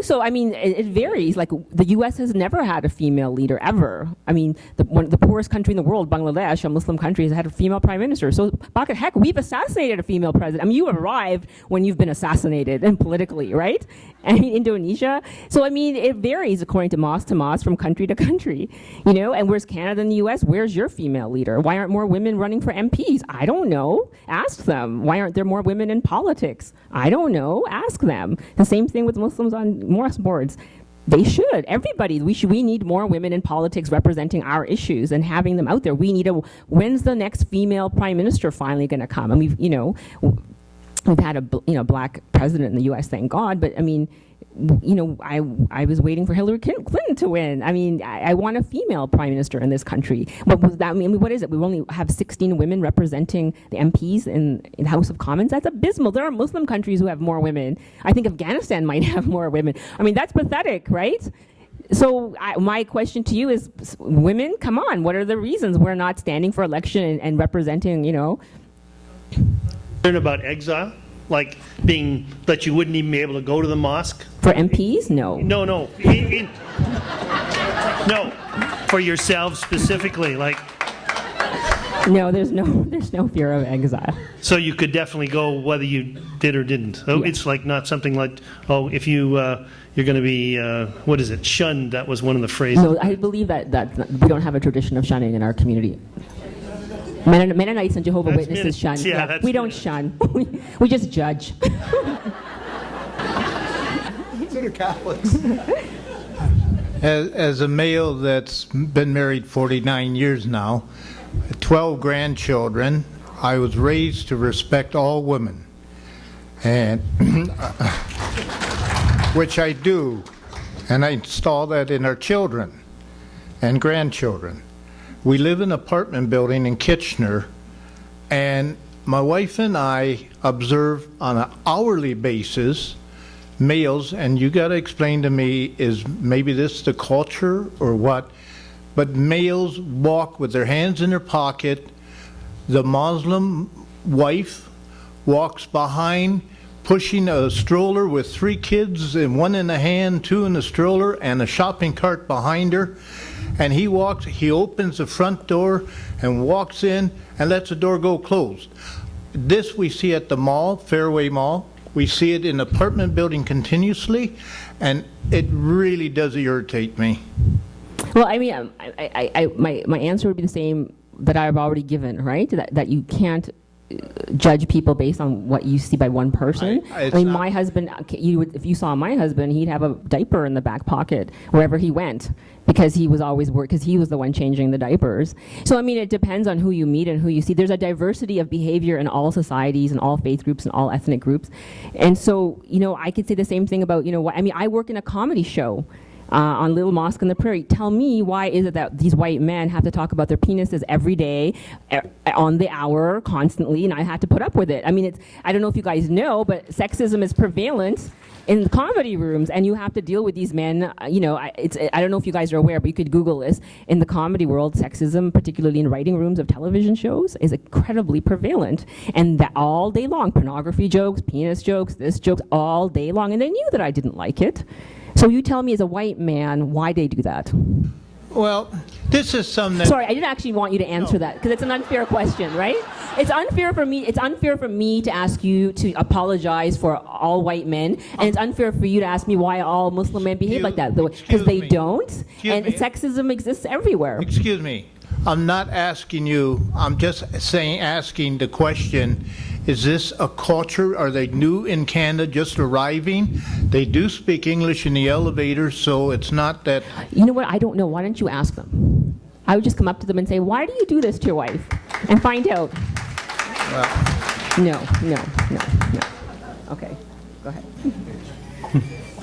So I mean, it varies. Like the U.S. has never had a female leader ever. I mean, the poorest country in the world, Bangladesh, a Muslim country, has had a female prime minister. So, heck, we've assassinated a female president. I mean, you arrived when you've been assassinated, and politically, right? I mean, Indonesia. So I mean, it varies according to mosque, from country to country. And where's Canada and the U.S.? Where's your female leader? Why aren't more women running for MPs? I don't know. Ask them. Why aren't there more women in politics? I don't know. Ask them. The same thing with Muslims on mosque boards. They should. Everybody. We need more women in politics representing our issues and having them out there. When's the next female prime minister finally going to come? And we've had a black president in the U.S. Thank God. But I mean, I was waiting for Hillary Clinton to win. I mean, I want a female prime minister in this country. What was that? I mean, what is it? We only have 16 women representing the MPs in the House of Commons. That's abysmal. There are Muslim countries who have more women. I think Afghanistan might have more women. I mean, that's pathetic, right? So my question to you is, women, come on. What are the reasons we're not standing for election and representing, About exile, like being that you wouldn't even be able to go to the mosque for MPs? No. No. No, for yourselves specifically, like. No, there's no fear of exile. So you could definitely go whether you did or didn't. Oh, yeah. It's like not something like, if you're going to be what is it? Shunned. That was one of the phrases. No, I believe that we don't have a tradition of shunning in our community. Mennonites and Jehovah's Witnesses shun. Yeah, we don't shun. We just judge. So do Catholics. As a male that's been married 49 years now, 12 grandchildren, I was raised to respect all women, and which I do, and I install that in our children and grandchildren. We live in an apartment building in Kitchener, and my wife and I observe on an hourly basis males, and you got to explain to me, is maybe this the culture or what, but males walk with their hands in their pocket. The Muslim wife walks behind pushing a stroller with 3 kids, and 1 in the hand, 2 in the stroller, and a shopping cart behind her. And he opens the front door and walks in and lets the door go closed. This we see at the mall, Fairway Mall. We see it in the apartment building continuously, and it really does irritate me. Well, I mean, my answer would be the same that I've already given, right? That you can't judge people based on what you see by one person. I mean, my husband, if you saw my husband, he'd have a diaper in the back pocket wherever he went, because he was always because he was the one changing the diapers. So I mean, it depends on who you meet and who you see. There's a diversity of behavior in all societies and all faith groups and all ethnic groups. And so, I could say the same thing about, I mean, I work in a comedy show on Little Mosque on the Prairie. Tell me, why is it that these white men have to talk about their penises every day, on the hour, constantly, and I had to put up with it? I mean, I don't know if you guys know, but sexism is prevalent in the comedy rooms, and you have to deal with these men. I don't know if you guys are aware, but you could Google this. In the comedy world, sexism, particularly in writing rooms of television shows, is incredibly prevalent. And that all day long, pornography jokes, penis jokes, this jokes, all day long. And they knew that I didn't like it. So you tell me, as a white man, why they do that? Well, this is something that... Sorry, I didn't actually want you to answer that, because it's an unfair question, right? It's unfair for me to ask you to apologize for all white men, and it's unfair for you to ask me why all Muslim men behave like that, because they don't, and sexism exists everywhere. Excuse me. I'm not asking you, I'm just asking the question, Is this a culture? Are they new in Canada, just arriving? They do speak English in the elevator, so it's not that... You know what? I don't know. Why don't you ask them? I would just come up to them and say, why do you do this to your wife? And find out. No. Okay, go ahead.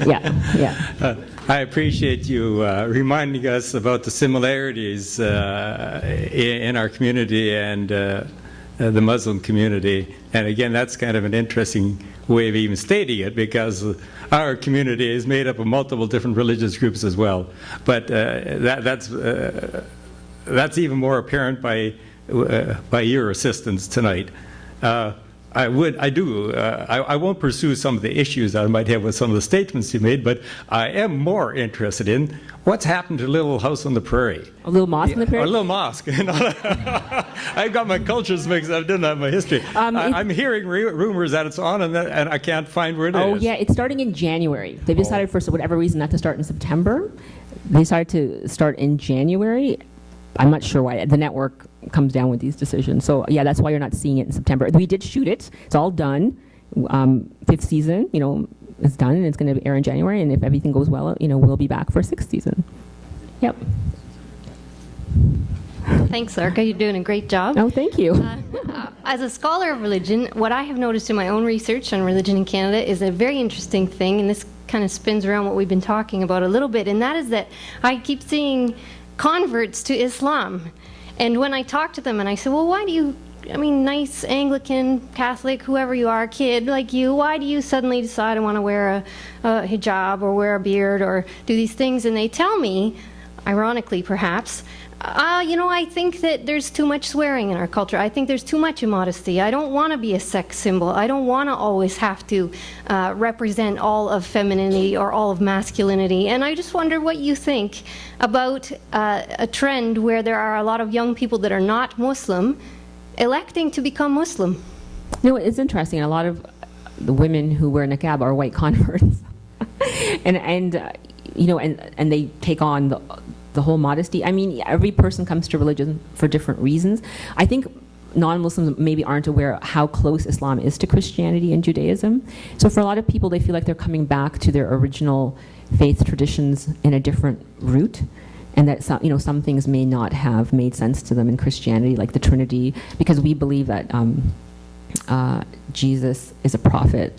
Yeah. I appreciate you reminding us about the similarities in our community and the Muslim community. And again, that's kind of an interesting way of even stating it, because our community is made up of multiple different religious groups as well. But that's even more apparent by your assistance tonight. I won't pursue some of the issues I might have with some of the statements you made, but I am more interested in what's happened to Little House on the Prairie. A little mosque on the Prairie? Or a little mosque. I've got my cultures mixed up, didn't I, have my history. I'm hearing rumors that it's on, and I can't find where it is. Oh, yeah, it's starting in January. They've decided for whatever reason not to start in September. They decided to start in January. I'm not sure why. The network comes down with these decisions. So, yeah, that's why you're not seeing it in September. We did shoot it. It's all done. 5th season, is done, and it's going to air in January. And if everything goes well, we'll be back for 6th season. Yep. Thanks, Zarqa. You're doing a great job. Oh, thank you. As a scholar of religion, what I have noticed in my own research on religion in Canada is a very interesting thing, and this kind of spins around what we've been talking about a little bit, and that is that I keep seeing converts to Islam. And when I talk to them and I say, well, why do you, nice Anglican, Catholic, whoever you are, kid like you, why do you suddenly decide I want to wear a hijab or wear a beard or do these things? And they tell me, ironically perhaps, I think that there's too much swearing in our culture. I think there's too much immodesty. I don't want to be a sex symbol. I don't want to always have to represent all of femininity or all of masculinity. And I just wonder what you think about a trend where there are a lot of young people that are not Muslim electing to become Muslim. It's interesting. A lot of the women who wear niqab are white converts. and they take on the whole modesty. Every person comes to religion for different reasons. I think non-Muslims maybe aren't aware how close Islam is to Christianity and Judaism. So for a lot of people, they feel like they're coming back to their original faith traditions in a different route, and that some things may not have made sense to them in Christianity, like the Trinity, because we believe that Jesus is a prophet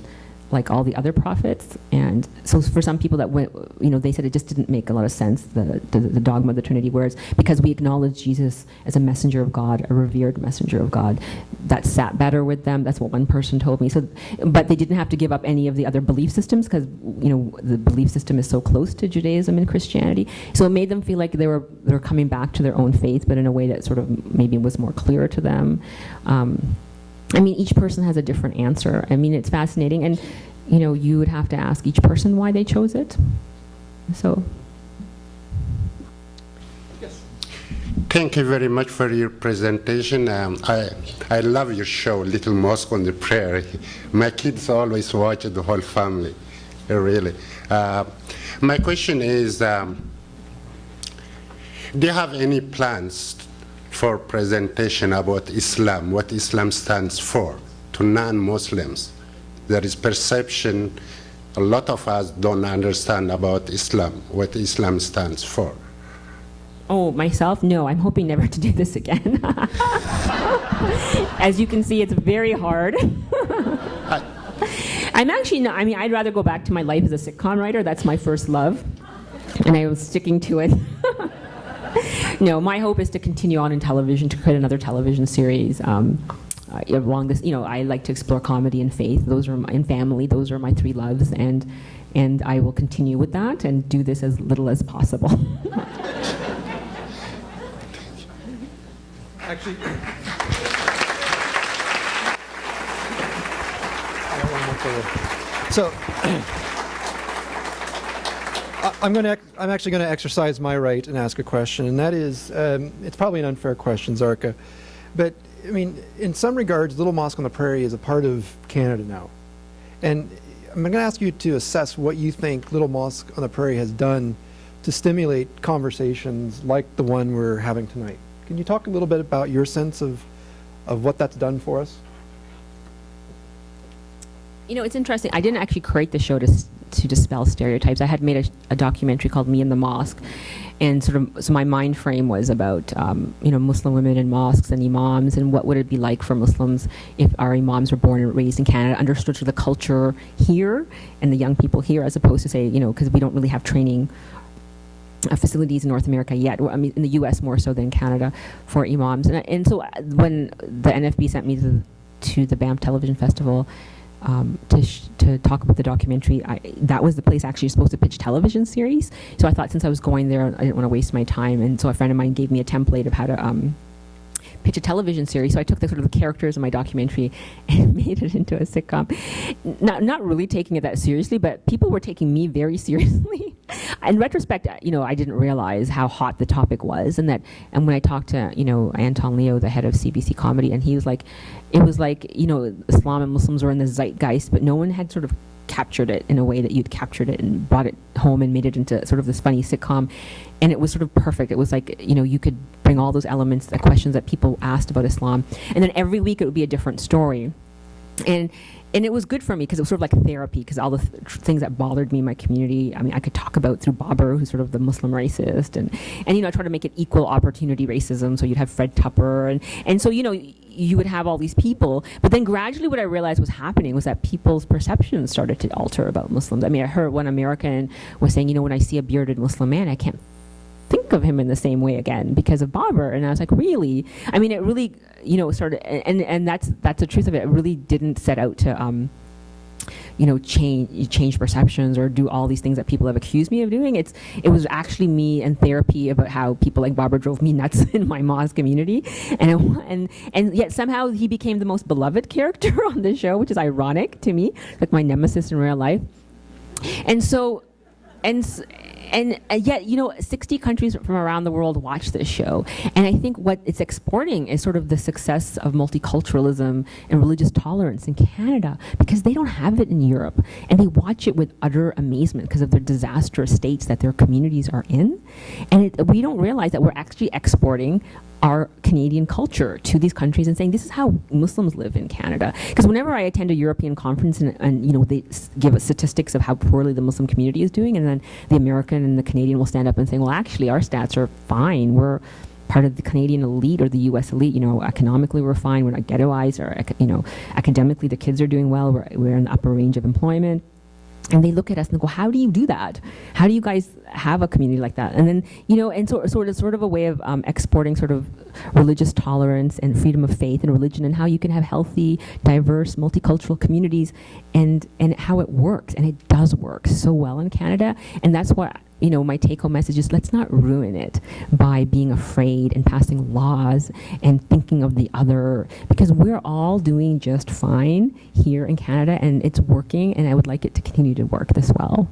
like all the other prophets. And so for some people that went, they said it just didn't make a lot of sense, the dogma of the Trinity, whereas because we acknowledge Jesus as a messenger of God, a revered messenger of God, that sat better with them. That's what one person told me. So, but they didn't have to give up any of the other belief systems because, the belief system is so close to Judaism and Christianity. So it made them feel like they were coming back to their own faith, but in a way that sort of maybe was more clear to them. Each person has a different answer. It's fascinating. And, you would have to ask each person why they chose it. So. Yes. Thank you very much for your presentation. I love your show, Little Mosque on the Prairie. My kids always watch it, the whole family, really. My question is, do you have any plans for presentation about Islam, what Islam stands for, to non-Muslims? There is perception, a lot of us don't understand about Islam, what Islam stands for. Oh, myself? No, I'm hoping never to do this again. As you can see, it's very hard. I'm actually not, I'd rather go back to my life as a sitcom writer. That's my first love, and I was sticking to it. No, my hope is to continue on in television, to create another television series. Along this, I like to explore comedy and faith. And family. Those are my three loves, and I will continue with that and do this as little as possible. Actually, so I'm actually going to exercise my right and ask a question, and that is, it's probably an unfair question, Zarqa, but in some regards, Little Mosque on the Prairie is a part of Canada now, and I'm going to ask you to assess what you think Little Mosque on the Prairie has done to stimulate conversations like the one we're having tonight. Can you talk a little bit about your sense of what that's done for us? You know, it's interesting. I didn't actually create the show to dispel stereotypes. I had made a documentary called Me in the Mosque, and so my mind frame was about Muslim women in mosques and imams, and what would it be like for Muslims if our imams were born and raised in Canada, understood the culture here and the young people here, as opposed to say, because we don't really have training facilities in North America yet. I mean, in the U.S. more so than Canada for imams. And so when the NFB sent me to the Banff Television Festival to talk about the documentary, that was the place actually supposed to pitch television series. So I thought, since I was going there, I didn't want to waste my time. And so a friend of mine gave me a template of how to pitch a television series. So I took the sort of the characters in my documentary and made it into a sitcom. Not really taking it that seriously, but people were taking me very seriously. In retrospect, I didn't realize how hot the topic was, and when I talked to Anton Leo, the head of CBC Comedy, and he was like, it was like Islam and Muslims were in the zeitgeist, but no one had sort of captured it in a way that you'd captured it and brought it home and made it into sort of this funny sitcom. And it was sort of perfect. It was like, you could bring all those elements, the questions that people asked about Islam, and then every week it would be a different story. And it was good for me because it was sort of like therapy, because all the things that bothered me in my community, I mean, I could talk about through Babar, who's sort of the Muslim racist, and I tried to make it equal opportunity racism, so you'd have Fred Tupper, and so, you would have all these people, but then gradually what I realized was happening was that people's perceptions started to alter about Muslims. I mean, I heard one American was saying, when I see a bearded Muslim man, I can't think of him in the same way again because of Babar. And I was like, really? I mean, it really, started, and that's the truth of it. It really didn't set out to, change perceptions or do all these things that people have accused me of doing. It was actually me and therapy about how people like Babar drove me nuts in my mosque community, and yet somehow he became the most beloved character on the show, which is ironic to me, like my nemesis in real life. And so, and yet, 60 countries from around the world watch this show. And I think what it's exporting is sort of the success of multiculturalism and religious tolerance in Canada, because they don't have it in Europe. And they watch it with utter amazement because of the disastrous states that their communities are in. And we don't realize that we're actually exporting our Canadian culture to these countries and saying, this is how Muslims live in Canada. Because whenever I attend a European conference and they give us statistics of how poorly the Muslim community is doing, and then the American and the Canadian will stand up and say, well, actually, our stats are fine. We're part of the Canadian elite or the U.S. elite. Economically we're fine. We're not ghettoized. Or academically the kids are doing well. We're in the upper range of employment. And they look at us and go, how do you do that? How do you guys have a community like that? And then, and sort of a way of exporting sort of religious tolerance and freedom of faith and religion, and how you can have healthy, diverse, multicultural communities, and how it works. And it does work so well in Canada. And that's what, my take-home message is, let's not ruin it by being afraid and passing laws and thinking of the other, because we're all doing just fine here in Canada, and it's working, and I would like it to continue to work this well.